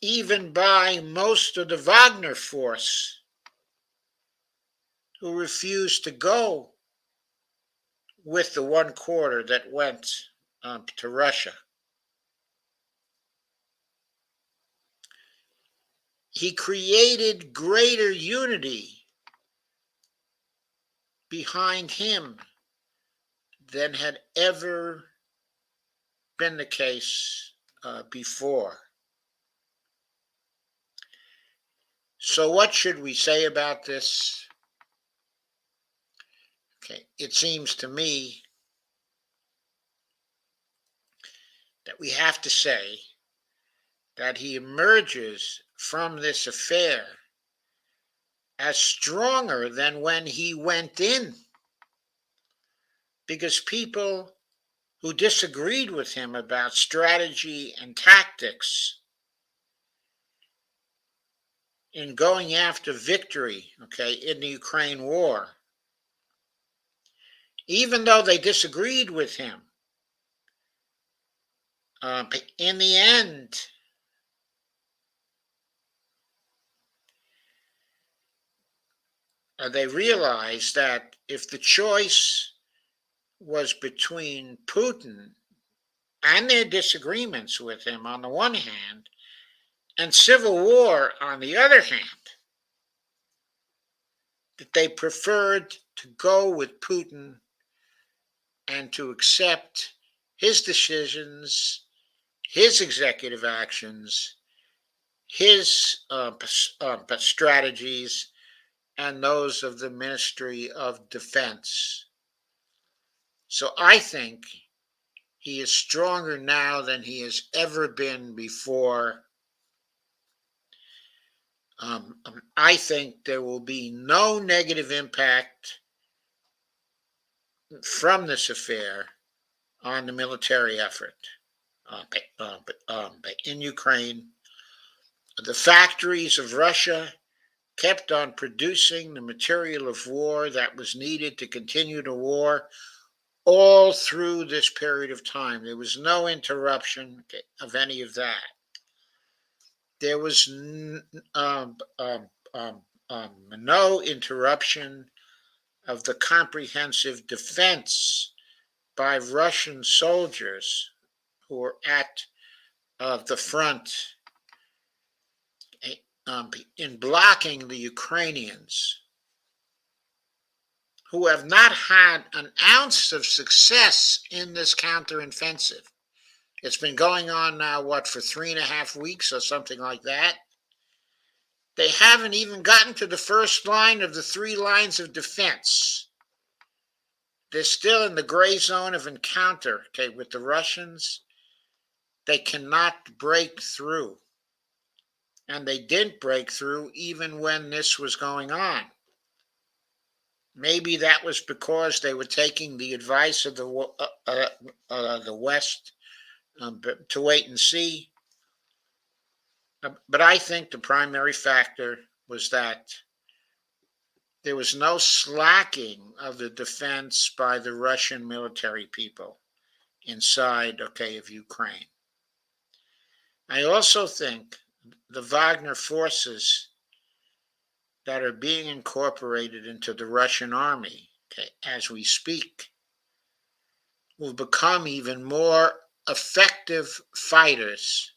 even by most of the Wagner force who refused to go with the 1/4 that went to Russia. He created greater unity behind him than had ever been the case before. So, what should we say about this? Okay, it seems to me that we have to say that he emerges from this affair as stronger than when he went in, because people who disagreed with him about strategy and tactics in going after victory, okay, in the Ukraine war, even though they disagreed with him, in the end, they realized that if the choice was between Putin and their disagreements with him on the one hand, and civil war on the other hand, that they preferred to go with Putin and to accept his decisions, his executive actions, his strategies, and those of the Ministry of Defense. So I think he is stronger now than he has ever been before. I think there will be no negative impact from this affair on the military effort in Ukraine. The factories of Russia kept on producing the material of war that was needed to continue the war all through this period of time. There was no interruption of any of that. There was no interruption of the comprehensive defense by Russian soldiers who were at the front in blocking the Ukrainians, who have not had an ounce of success in this counteroffensive. It's been going on now, for 3.5 weeks or something like that. They haven't even gotten to the first line of the 3 lines of defense. They're still in the gray zone of encounter, with the Russians. They cannot break through. And they didn't break through even when this was going on. Maybe that was because they were taking the advice of the West to wait and see. But I think the primary factor was that there was no slacking of the defense by the Russian military people inside, of Ukraine. I also think the Wagner forces that are being incorporated into the Russian army, as we speak, will become even more effective fighters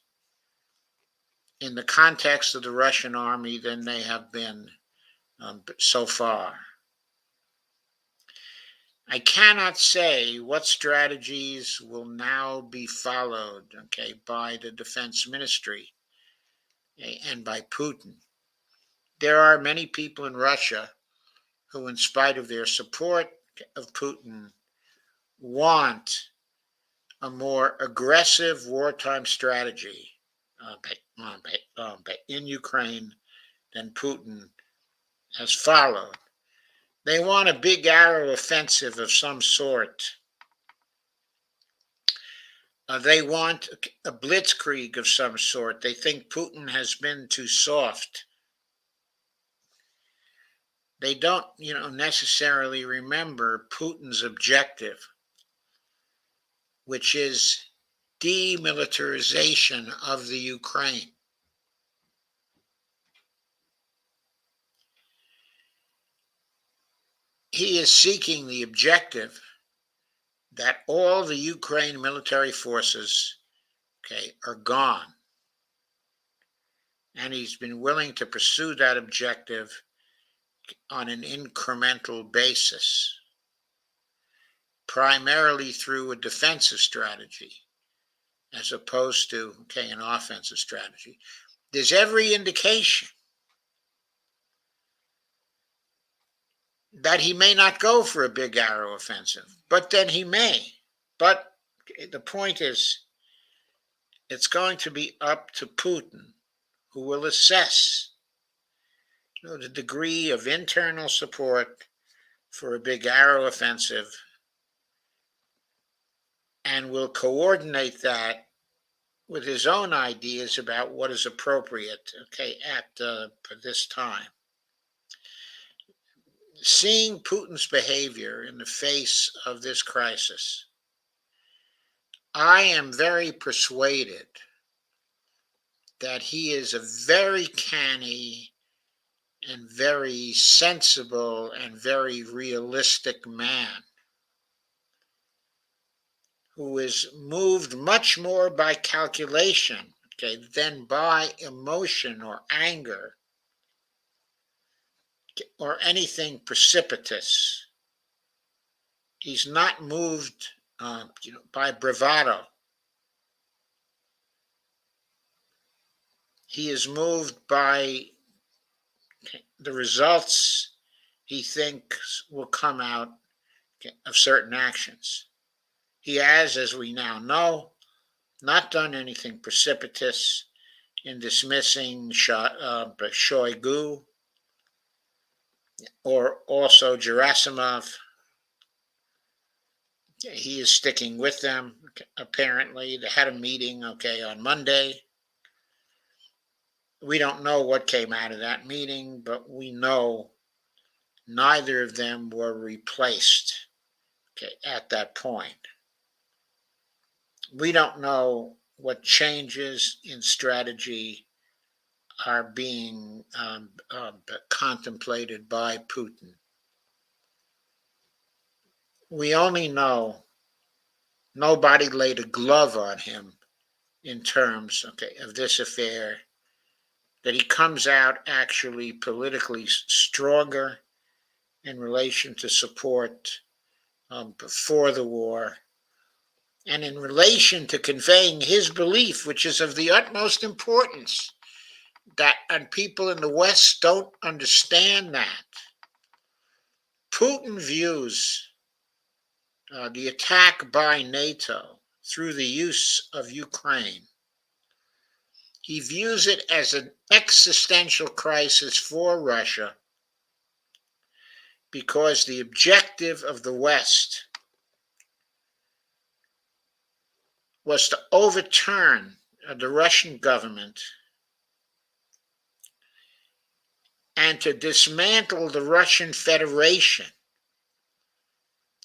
in the context of the Russian army than they have been so far. I cannot say what strategies will now be followed, by the defense ministry, and by Putin. There are many people in Russia who, in spite of their support of Putin, want a more aggressive wartime strategy in Ukraine than Putin has followed. They want a big arrow offensive of some sort. They want a blitzkrieg of some sort. They think Putin has been too soft. They don't, necessarily remember Putin's objective, which is demilitarization of the Ukraine. He is seeking the objective that all the Ukraine military forces, are gone. And he's been willing to pursue that objective on an incremental basis, primarily through a defensive strategy, as opposed to, an offensive strategy. There's every indication that he may not go for a big arrow offensive, but then he may. But the point is, it's going to be up to Putin, who will assess the degree of internal support for a big arrow offensive, and will coordinate that with his own ideas about what is appropriate, at this time. Seeing Putin's behavior in the face of this crisis, I am very persuaded that he is a very canny and very sensible and very realistic man who is moved much more by calculation, than by emotion or anger or anything precipitous. He's not moved, by bravado. He is moved by the results he thinks will come out of certain actions. He has, as we now know, not done anything precipitous in dismissing Shoigu or also Gerasimov. He is sticking with them, apparently. They had a meeting, on Monday. We don't know what came out of that meeting, but we know neither of them were replaced at that point. We don't know what changes in strategy are being contemplated by Putin. We only know nobody laid a glove on him in terms, of this affair, that he comes out actually politically stronger in relation to support for the war, and in relation to conveying his belief, which is of the utmost importance, that and people in the West don't understand that. Putin views the attack by NATO through the use of Ukraine. He views it as an existential crisis for Russia because the objective of the West was to overturn the Russian government and to dismantle the Russian Federation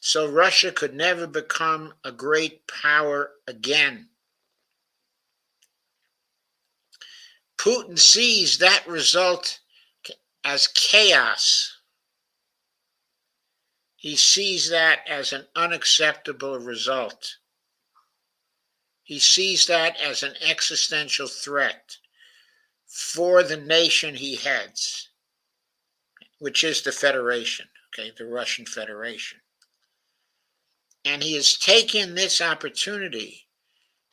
so Russia could never become a great power again. Putin sees that result as chaos. He sees that as an unacceptable result. He sees that as an existential threat for the nation he heads, which is the Federation, the Russian Federation. And he has taken this opportunity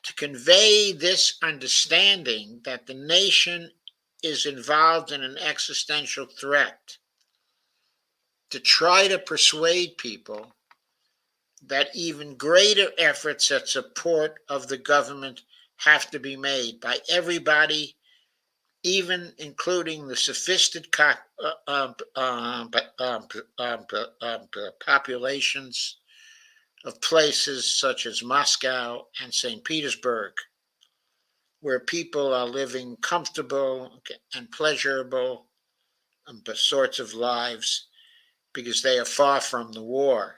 to convey this understanding that the nation is involved in an existential threat, to try to persuade people that even greater efforts at support of the government have to be made by everybody, even including the sophisticated populations of places such as Moscow and St. Petersburg, where people are living comfortable and pleasurable sorts of lives because they are far from the war.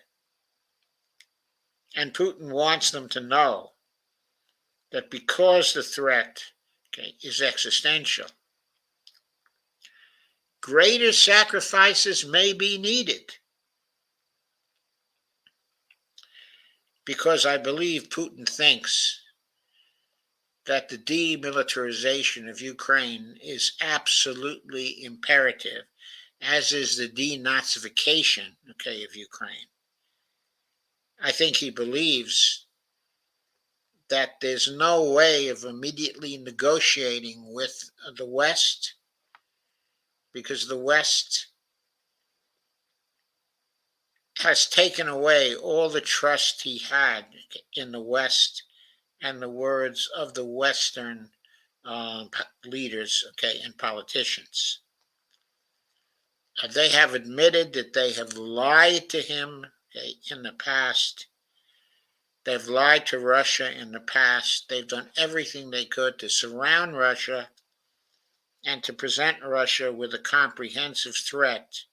And Putin wants them to know that because the threat is existential, greater sacrifices may be needed. Because I believe Putin thinks that the demilitarization of Ukraine is absolutely imperative, as is the denazification, of Ukraine. I think he believes that there's no way of immediately negotiating with the West, because the West has taken away all the trust he had in the West and the words of the Western leaders, and politicians. They have admitted that they have lied to him in the past. They've lied to Russia in the past. They've done everything they could to surround Russia and to present Russia with a comprehensive threat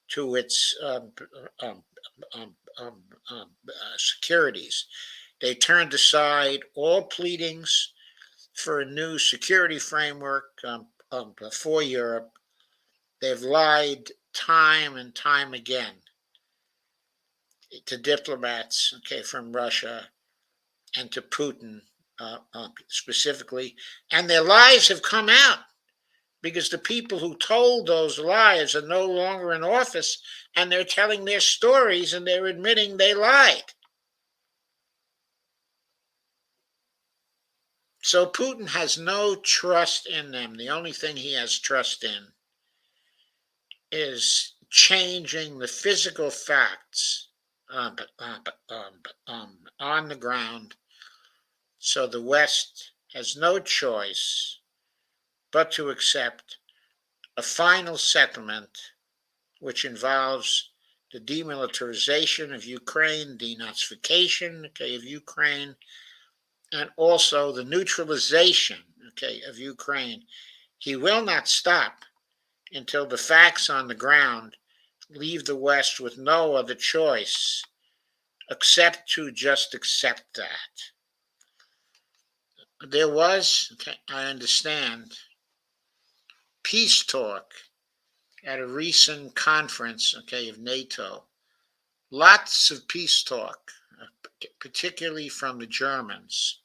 to its securities. They turned aside all pleadings for a new security framework for Europe. They've lied time and time again to diplomats, from Russia, and to Putin specifically. And their lies have come out because the people who told those lies are no longer in office, and they're telling their stories and they're admitting they lied. So Putin has no trust in them. The only thing he has trust in is changing the physical facts on the ground, so the West has no choice but to accept a final settlement which involves the demilitarization of Ukraine, denazification, of Ukraine, and also the neutralization, of Ukraine. He will not stop until the facts on the ground leave the West with no other choice accept to just accept that. There was, okay, I understand, peace talk at a recent conference, okay, of NATO. Lots of peace talk, particularly from the Germans,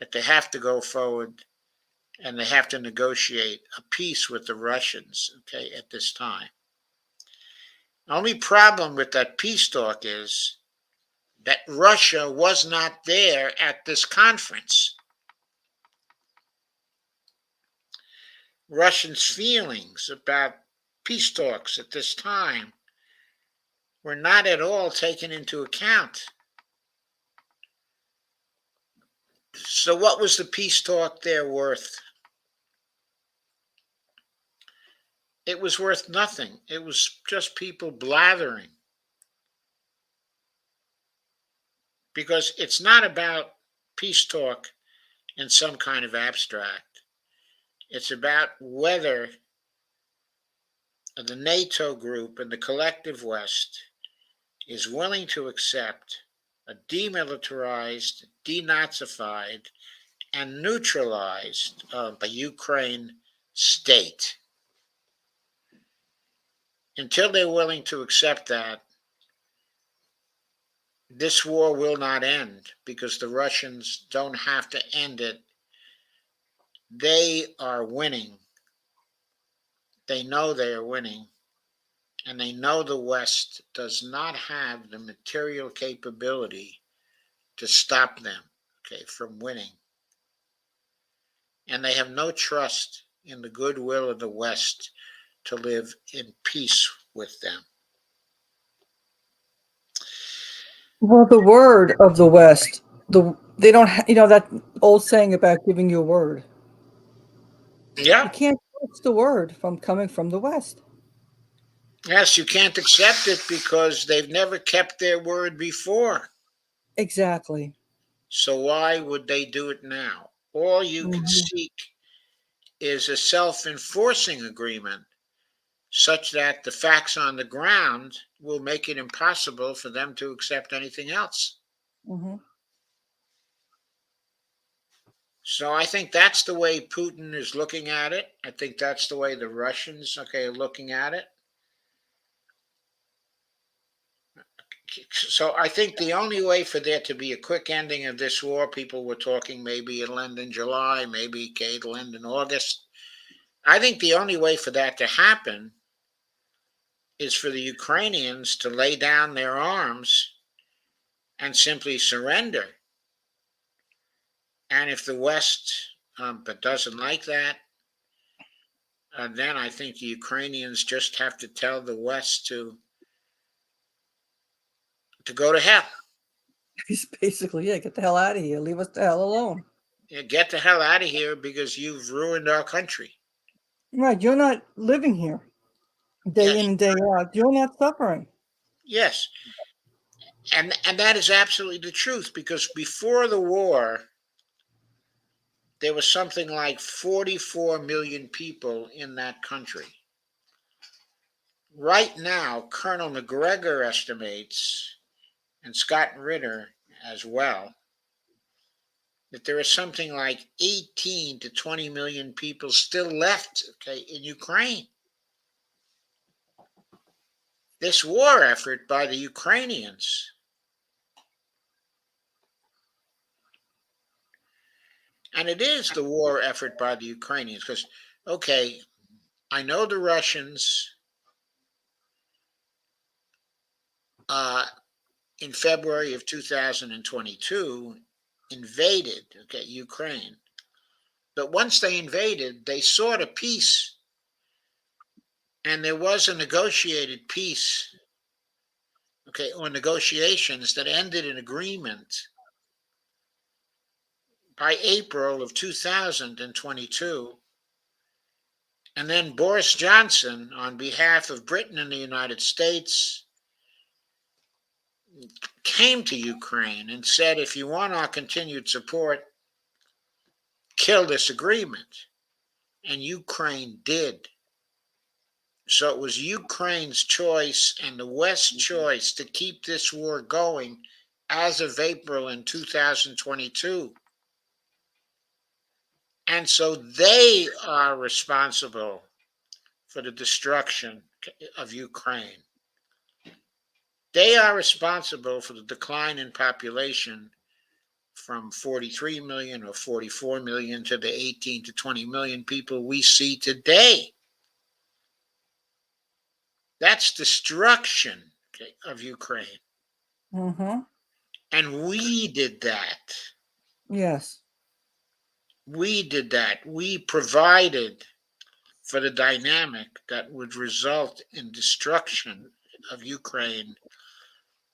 that they have to go forward and they have to negotiate a peace with the Russians, okay, at this time. The only problem with that peace talk is that Russia was not there at this conference. Russians' feelings about peace talks at this time were not at all taken into account. So, what was the peace talk there worth? It was worth nothing. It was just people blathering. Because it's not about peace talk in some kind of abstract. It's about whether the NATO group and the collective West is willing to accept a demilitarized, denazified, and neutralized the Ukraine state. Until they're willing to accept that, this war will not end because the Russians don't have to end it. They are winning. They know they are winning. And they know the West does not have the material capability to stop them, okay, from winning. And they have no trust in the goodwill of the West to live in peace with them. Well, the word of the West, they don't, that old saying about giving you a word. You Yeah. can't trust the word from coming from the West. Yes, you can't accept it because they've never kept their word before. Exactly. So why would they do it now? All you can Mhm. seek is a self enforcing agreement such that the facts on the ground will make it impossible for them to accept anything else. Mhm. So I think that's the way Putin is looking at it. I think that's the way the Russians, okay, are looking at it. So I think the only way for there to be a quick ending of this war, people were talking maybe it'll end in July, maybe it'll end in August. I think the only way for that to happen is for the Ukrainians to lay down their arms and simply surrender. And if the West but doesn't like that, then I think the Ukrainians just have to tell the West to go to hell. He's basically, yeah, get the hell out of here. Leave us the hell alone. Yeah, get the hell out of here because you've ruined our country. Right. You're not living here Yeah, day in and day out. You're not suffering. yes, and that is absolutely the truth because before the war, there was something like 44 million people in that country. Right now, Colonel McGregor estimates, and Scott Ritter as well, that there is something like 18 to 20 million people still left, okay, in Ukraine. This war effort by the Ukrainians, and it is the war effort by the Ukrainians, because, okay, I know the Russians uh, in February of 2022 invaded, okay, Ukraine. But once they invaded, they sought a peace, and there was a negotiated peace, okay, or negotiations that ended in agreement by April of 2022. And then Boris Johnson, on behalf of Britain and the United States, came to Ukraine and said, if you want our continued support, kill this agreement. And Ukraine did. So it was Ukraine's choice and the West's choice to keep this war going as of April in 2022. And so they are responsible for the destruction of Ukraine. They are responsible for the decline in population from 43 million or 44 million to the 18 to 20 million people we see today. That's destruction, okay, of Ukraine. Mm-hmm. And we did that. Yes. We did that. We provided for the dynamic that would result in destruction of Ukraine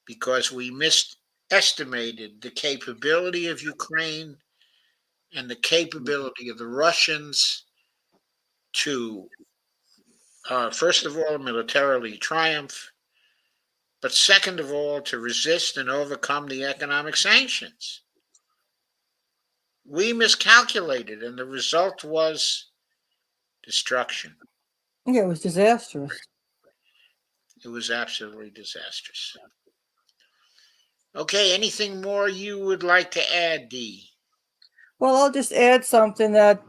because we misestimated the capability of Ukraine and the capability of the Russians to, first of all, militarily triumph, but second of all, to resist and overcome the economic sanctions. We miscalculated, and the result was destruction. Yeah, it was disastrous. It was absolutely disastrous. Okay, anything more you would like to add, Dee? Well, I'll just add something that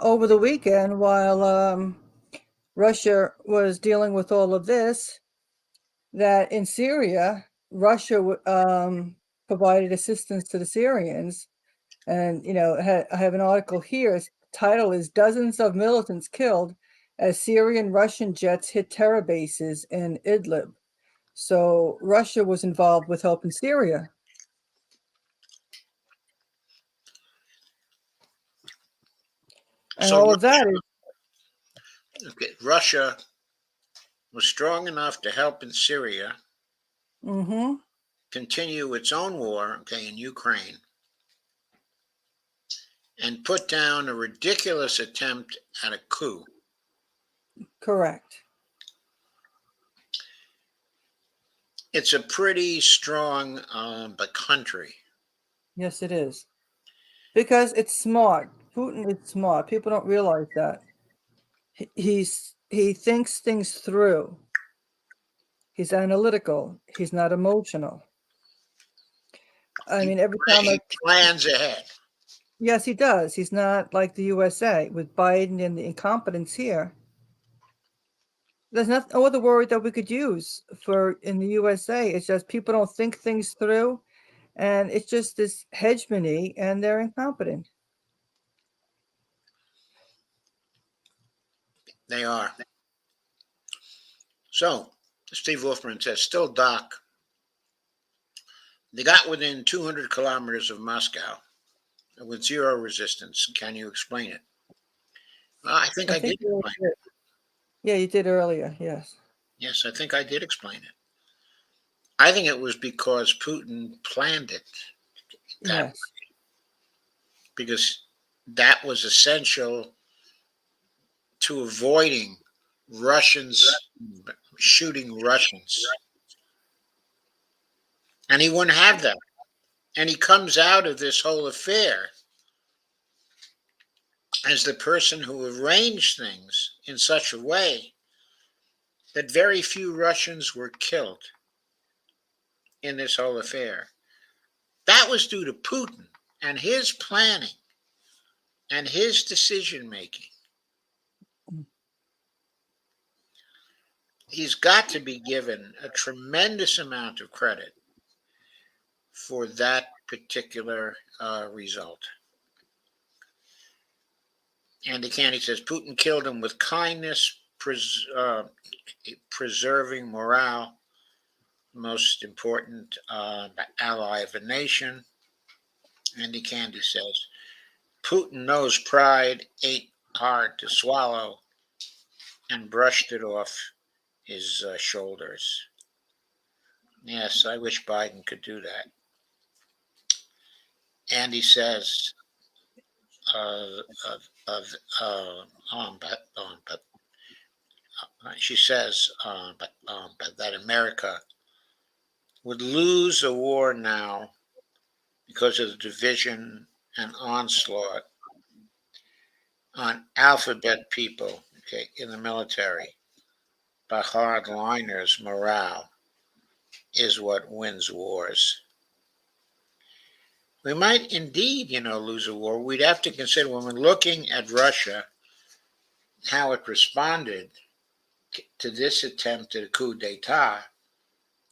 over the weekend, while Russia was dealing with all of this, that in Syria, Russia provided assistance to the Syrians. And, I have an article here. Its title is Dozens of Militants Killed as Syrian Russian Jets Hit Terror Bases in Idlib. So Russia was involved with helping Syria. And So all of that is, okay, Russia was strong enough to help in Syria, mm-hmm, continue its own war, okay, in Ukraine, and put down a ridiculous attempt at a coup. correct. It's a pretty strong but country. Yes, it is. Because it's smart. Putin is smart. People don't realize that. He thinks things through. He's analytical. He's not emotional. I He, mean, every time he plans ahead. yes, he does. He's not like the USA with Biden and the incompetence here. There's no other word that we could use for in the USA. It's just people don't think things through, and it's just this hegemony, and they're incompetent. They are. So, Steve Wolfman says, still, Doc, they got within 200 kilometers of Moscow with zero resistance. Can you explain it? I think I I think did explain it. yeah, you did earlier. Yes. Yes, I think I did explain it. I think it was because Putin planned it that way, Yes. because that was essential to avoiding Russians shooting Russians. And he wouldn't have that. And he comes out of this whole affair as the person who arranged things in such a way that very few Russians were killed in this whole affair. That was due to Putin and his planning and his decision making. He's got to be given a tremendous amount of credit for that particular result. Andy Candy says Putin killed him with kindness, preserving morale, most important ally of a nation. Andy Candy says Putin knows pride ain't hard to swallow and brushed it off his shoulders. Yes, I wish Biden could do that. Andy says, uh, but she says, but that America would lose a war now because of the division and onslaught on alphabet people, okay, in the military. by hardliners' morale is what wins wars. We might indeed, lose a war. We'd have to consider when we're looking at Russia, how it responded to this attempt at a coup d'etat.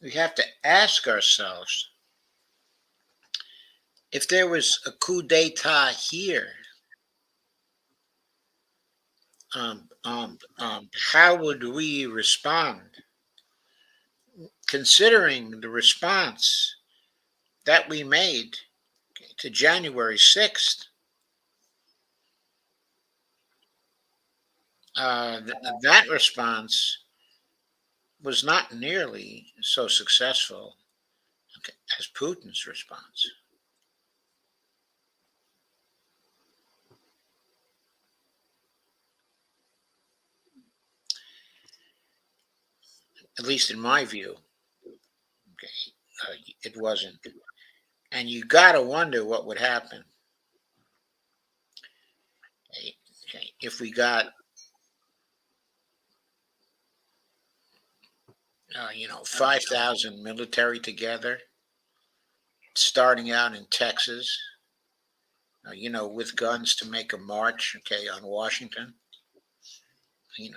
We have to ask ourselves if there was a coup d'etat here, how would we respond? Considering the response that we made to January 6th, that response was not nearly so successful as Putin's response. At least in my view, okay, it wasn't. And you got to wonder what would happen, okay, if we got 5,000 military together, starting out in Texas, with guns to make a march, okay, on Washington.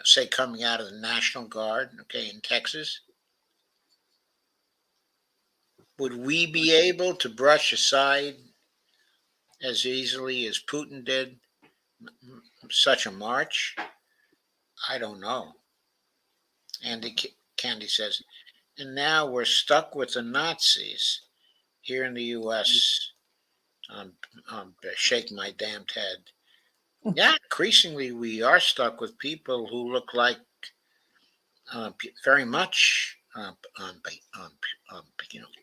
Say coming out of the National Guard, okay, in Texas. Would we be able to brush aside as easily as Putin did such a march? I don't know. Andy Candy says, and now we're stuck with the Nazis here in the U.S. Shake my damned head. Yeah, increasingly we are stuck with people who look like very much,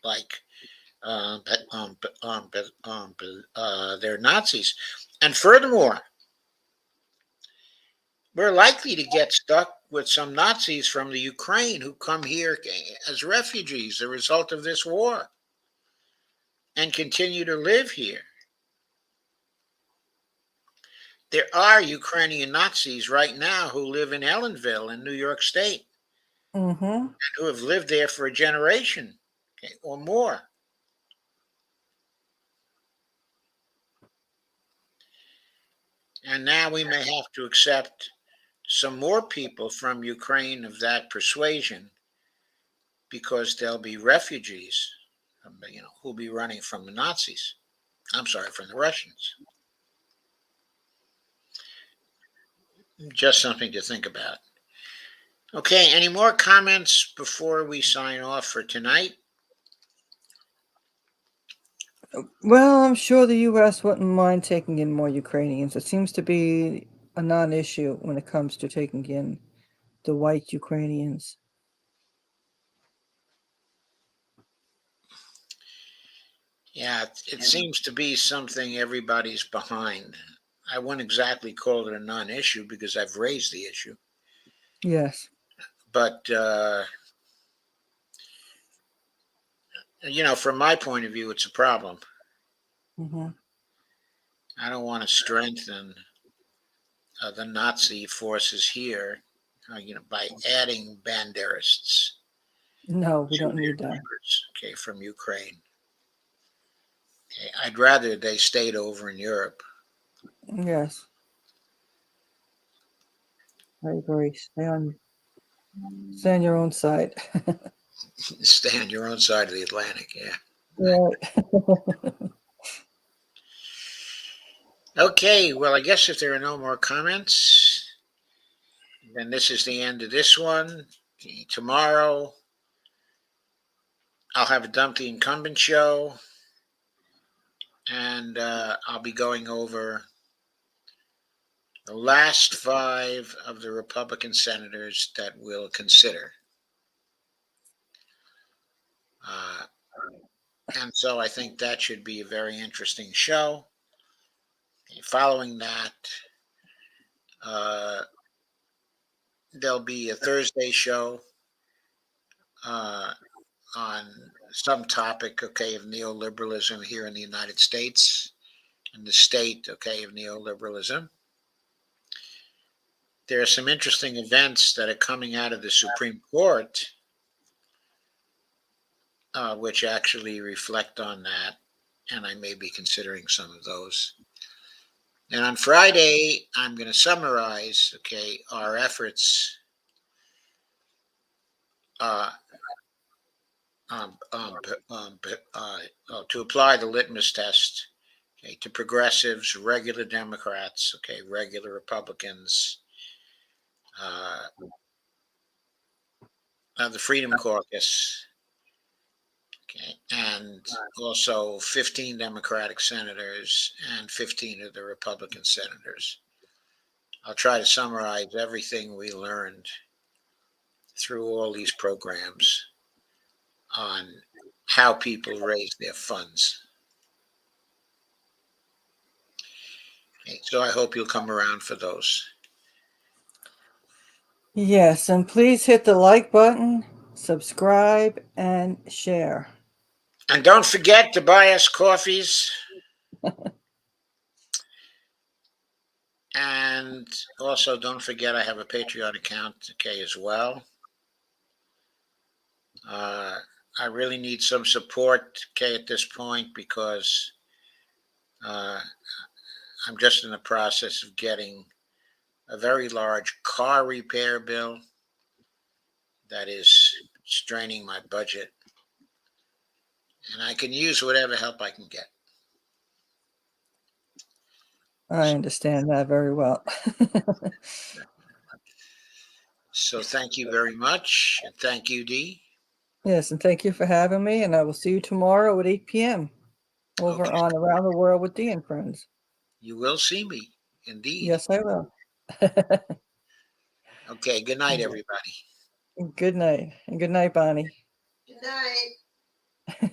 like they're Nazis. And furthermore, we're likely to get stuck with some Nazis from the Ukraine who come here as refugees as a result of this war and continue to live here. There are Ukrainian Nazis right now who live in Ellenville in New York State Mm-hmm. and who have lived there for a generation, okay, or more. And now we may have to accept some more people from Ukraine of that persuasion because they'll be refugees, who'll be running from the Nazis. I'm sorry, from the Russians. Just something to think about. Okay, any more comments before we sign off for tonight? Well, I'm sure the U.S. wouldn't mind taking in more Ukrainians. It seems to be a non-issue when it comes to taking in the white Ukrainians. Yeah, it seems to be something everybody's behind. I wouldn't exactly call it a non-issue because I've raised the issue, Yes. but from my point of view, it's a problem. Mm-hmm. I don't want to strengthen the Nazi forces here, by adding Banderists No, we to don't their need that. numbers, okay, from Ukraine. Okay, I'd rather they stayed over in Europe. Yes, I agree. Stay on your own side. Stay on your own side of the Atlantic, yeah. Right. Okay, well, I guess if there are no more comments, then this is the end of this one. Okay, tomorrow, I'll have a Dump the Incumbent show, and I'll be going over the last 5 of the Republican senators that we'll consider. Uh, and so I think that should be a very interesting show. Okay, following that, uh, there'll be a Thursday show uh, on some topic, okay, of neoliberalism here in the United States and the state, okay, of neoliberalism. there are some interesting events that are coming out of the Supreme Court, which actually reflect on that, and I may be considering some of those. And on Friday, I'm going to summarize, okay, our efforts uh, to apply the litmus test, okay, to progressives, regular Democrats, okay, regular Republicans, uh, the Freedom Caucus, okay, and also 15 Democratic senators and 15 of the Republican senators. I'll try to summarize everything we learned through all these programs on how people raise their funds. Okay, so I hope you'll come around for those. Yes, and please hit the like button, subscribe, and share. And don't forget to buy us coffees. And also, don't forget I have a Patreon account, okay, as well. I really need some support, okay, at this point because I'm just in the process of getting a very large car repair bill that is straining my budget, and I can use whatever help I can get. I understand that very well. So thank you very much, and thank you, Dee. Yes, and thank you for having me, and I will see you tomorrow at 8 p.m. over Okay, on Around the World with Dee and Friends. you will see me, indeed. Yes, I will. Okay, good night, everybody. Good night. And good night, Bonnie. Good night.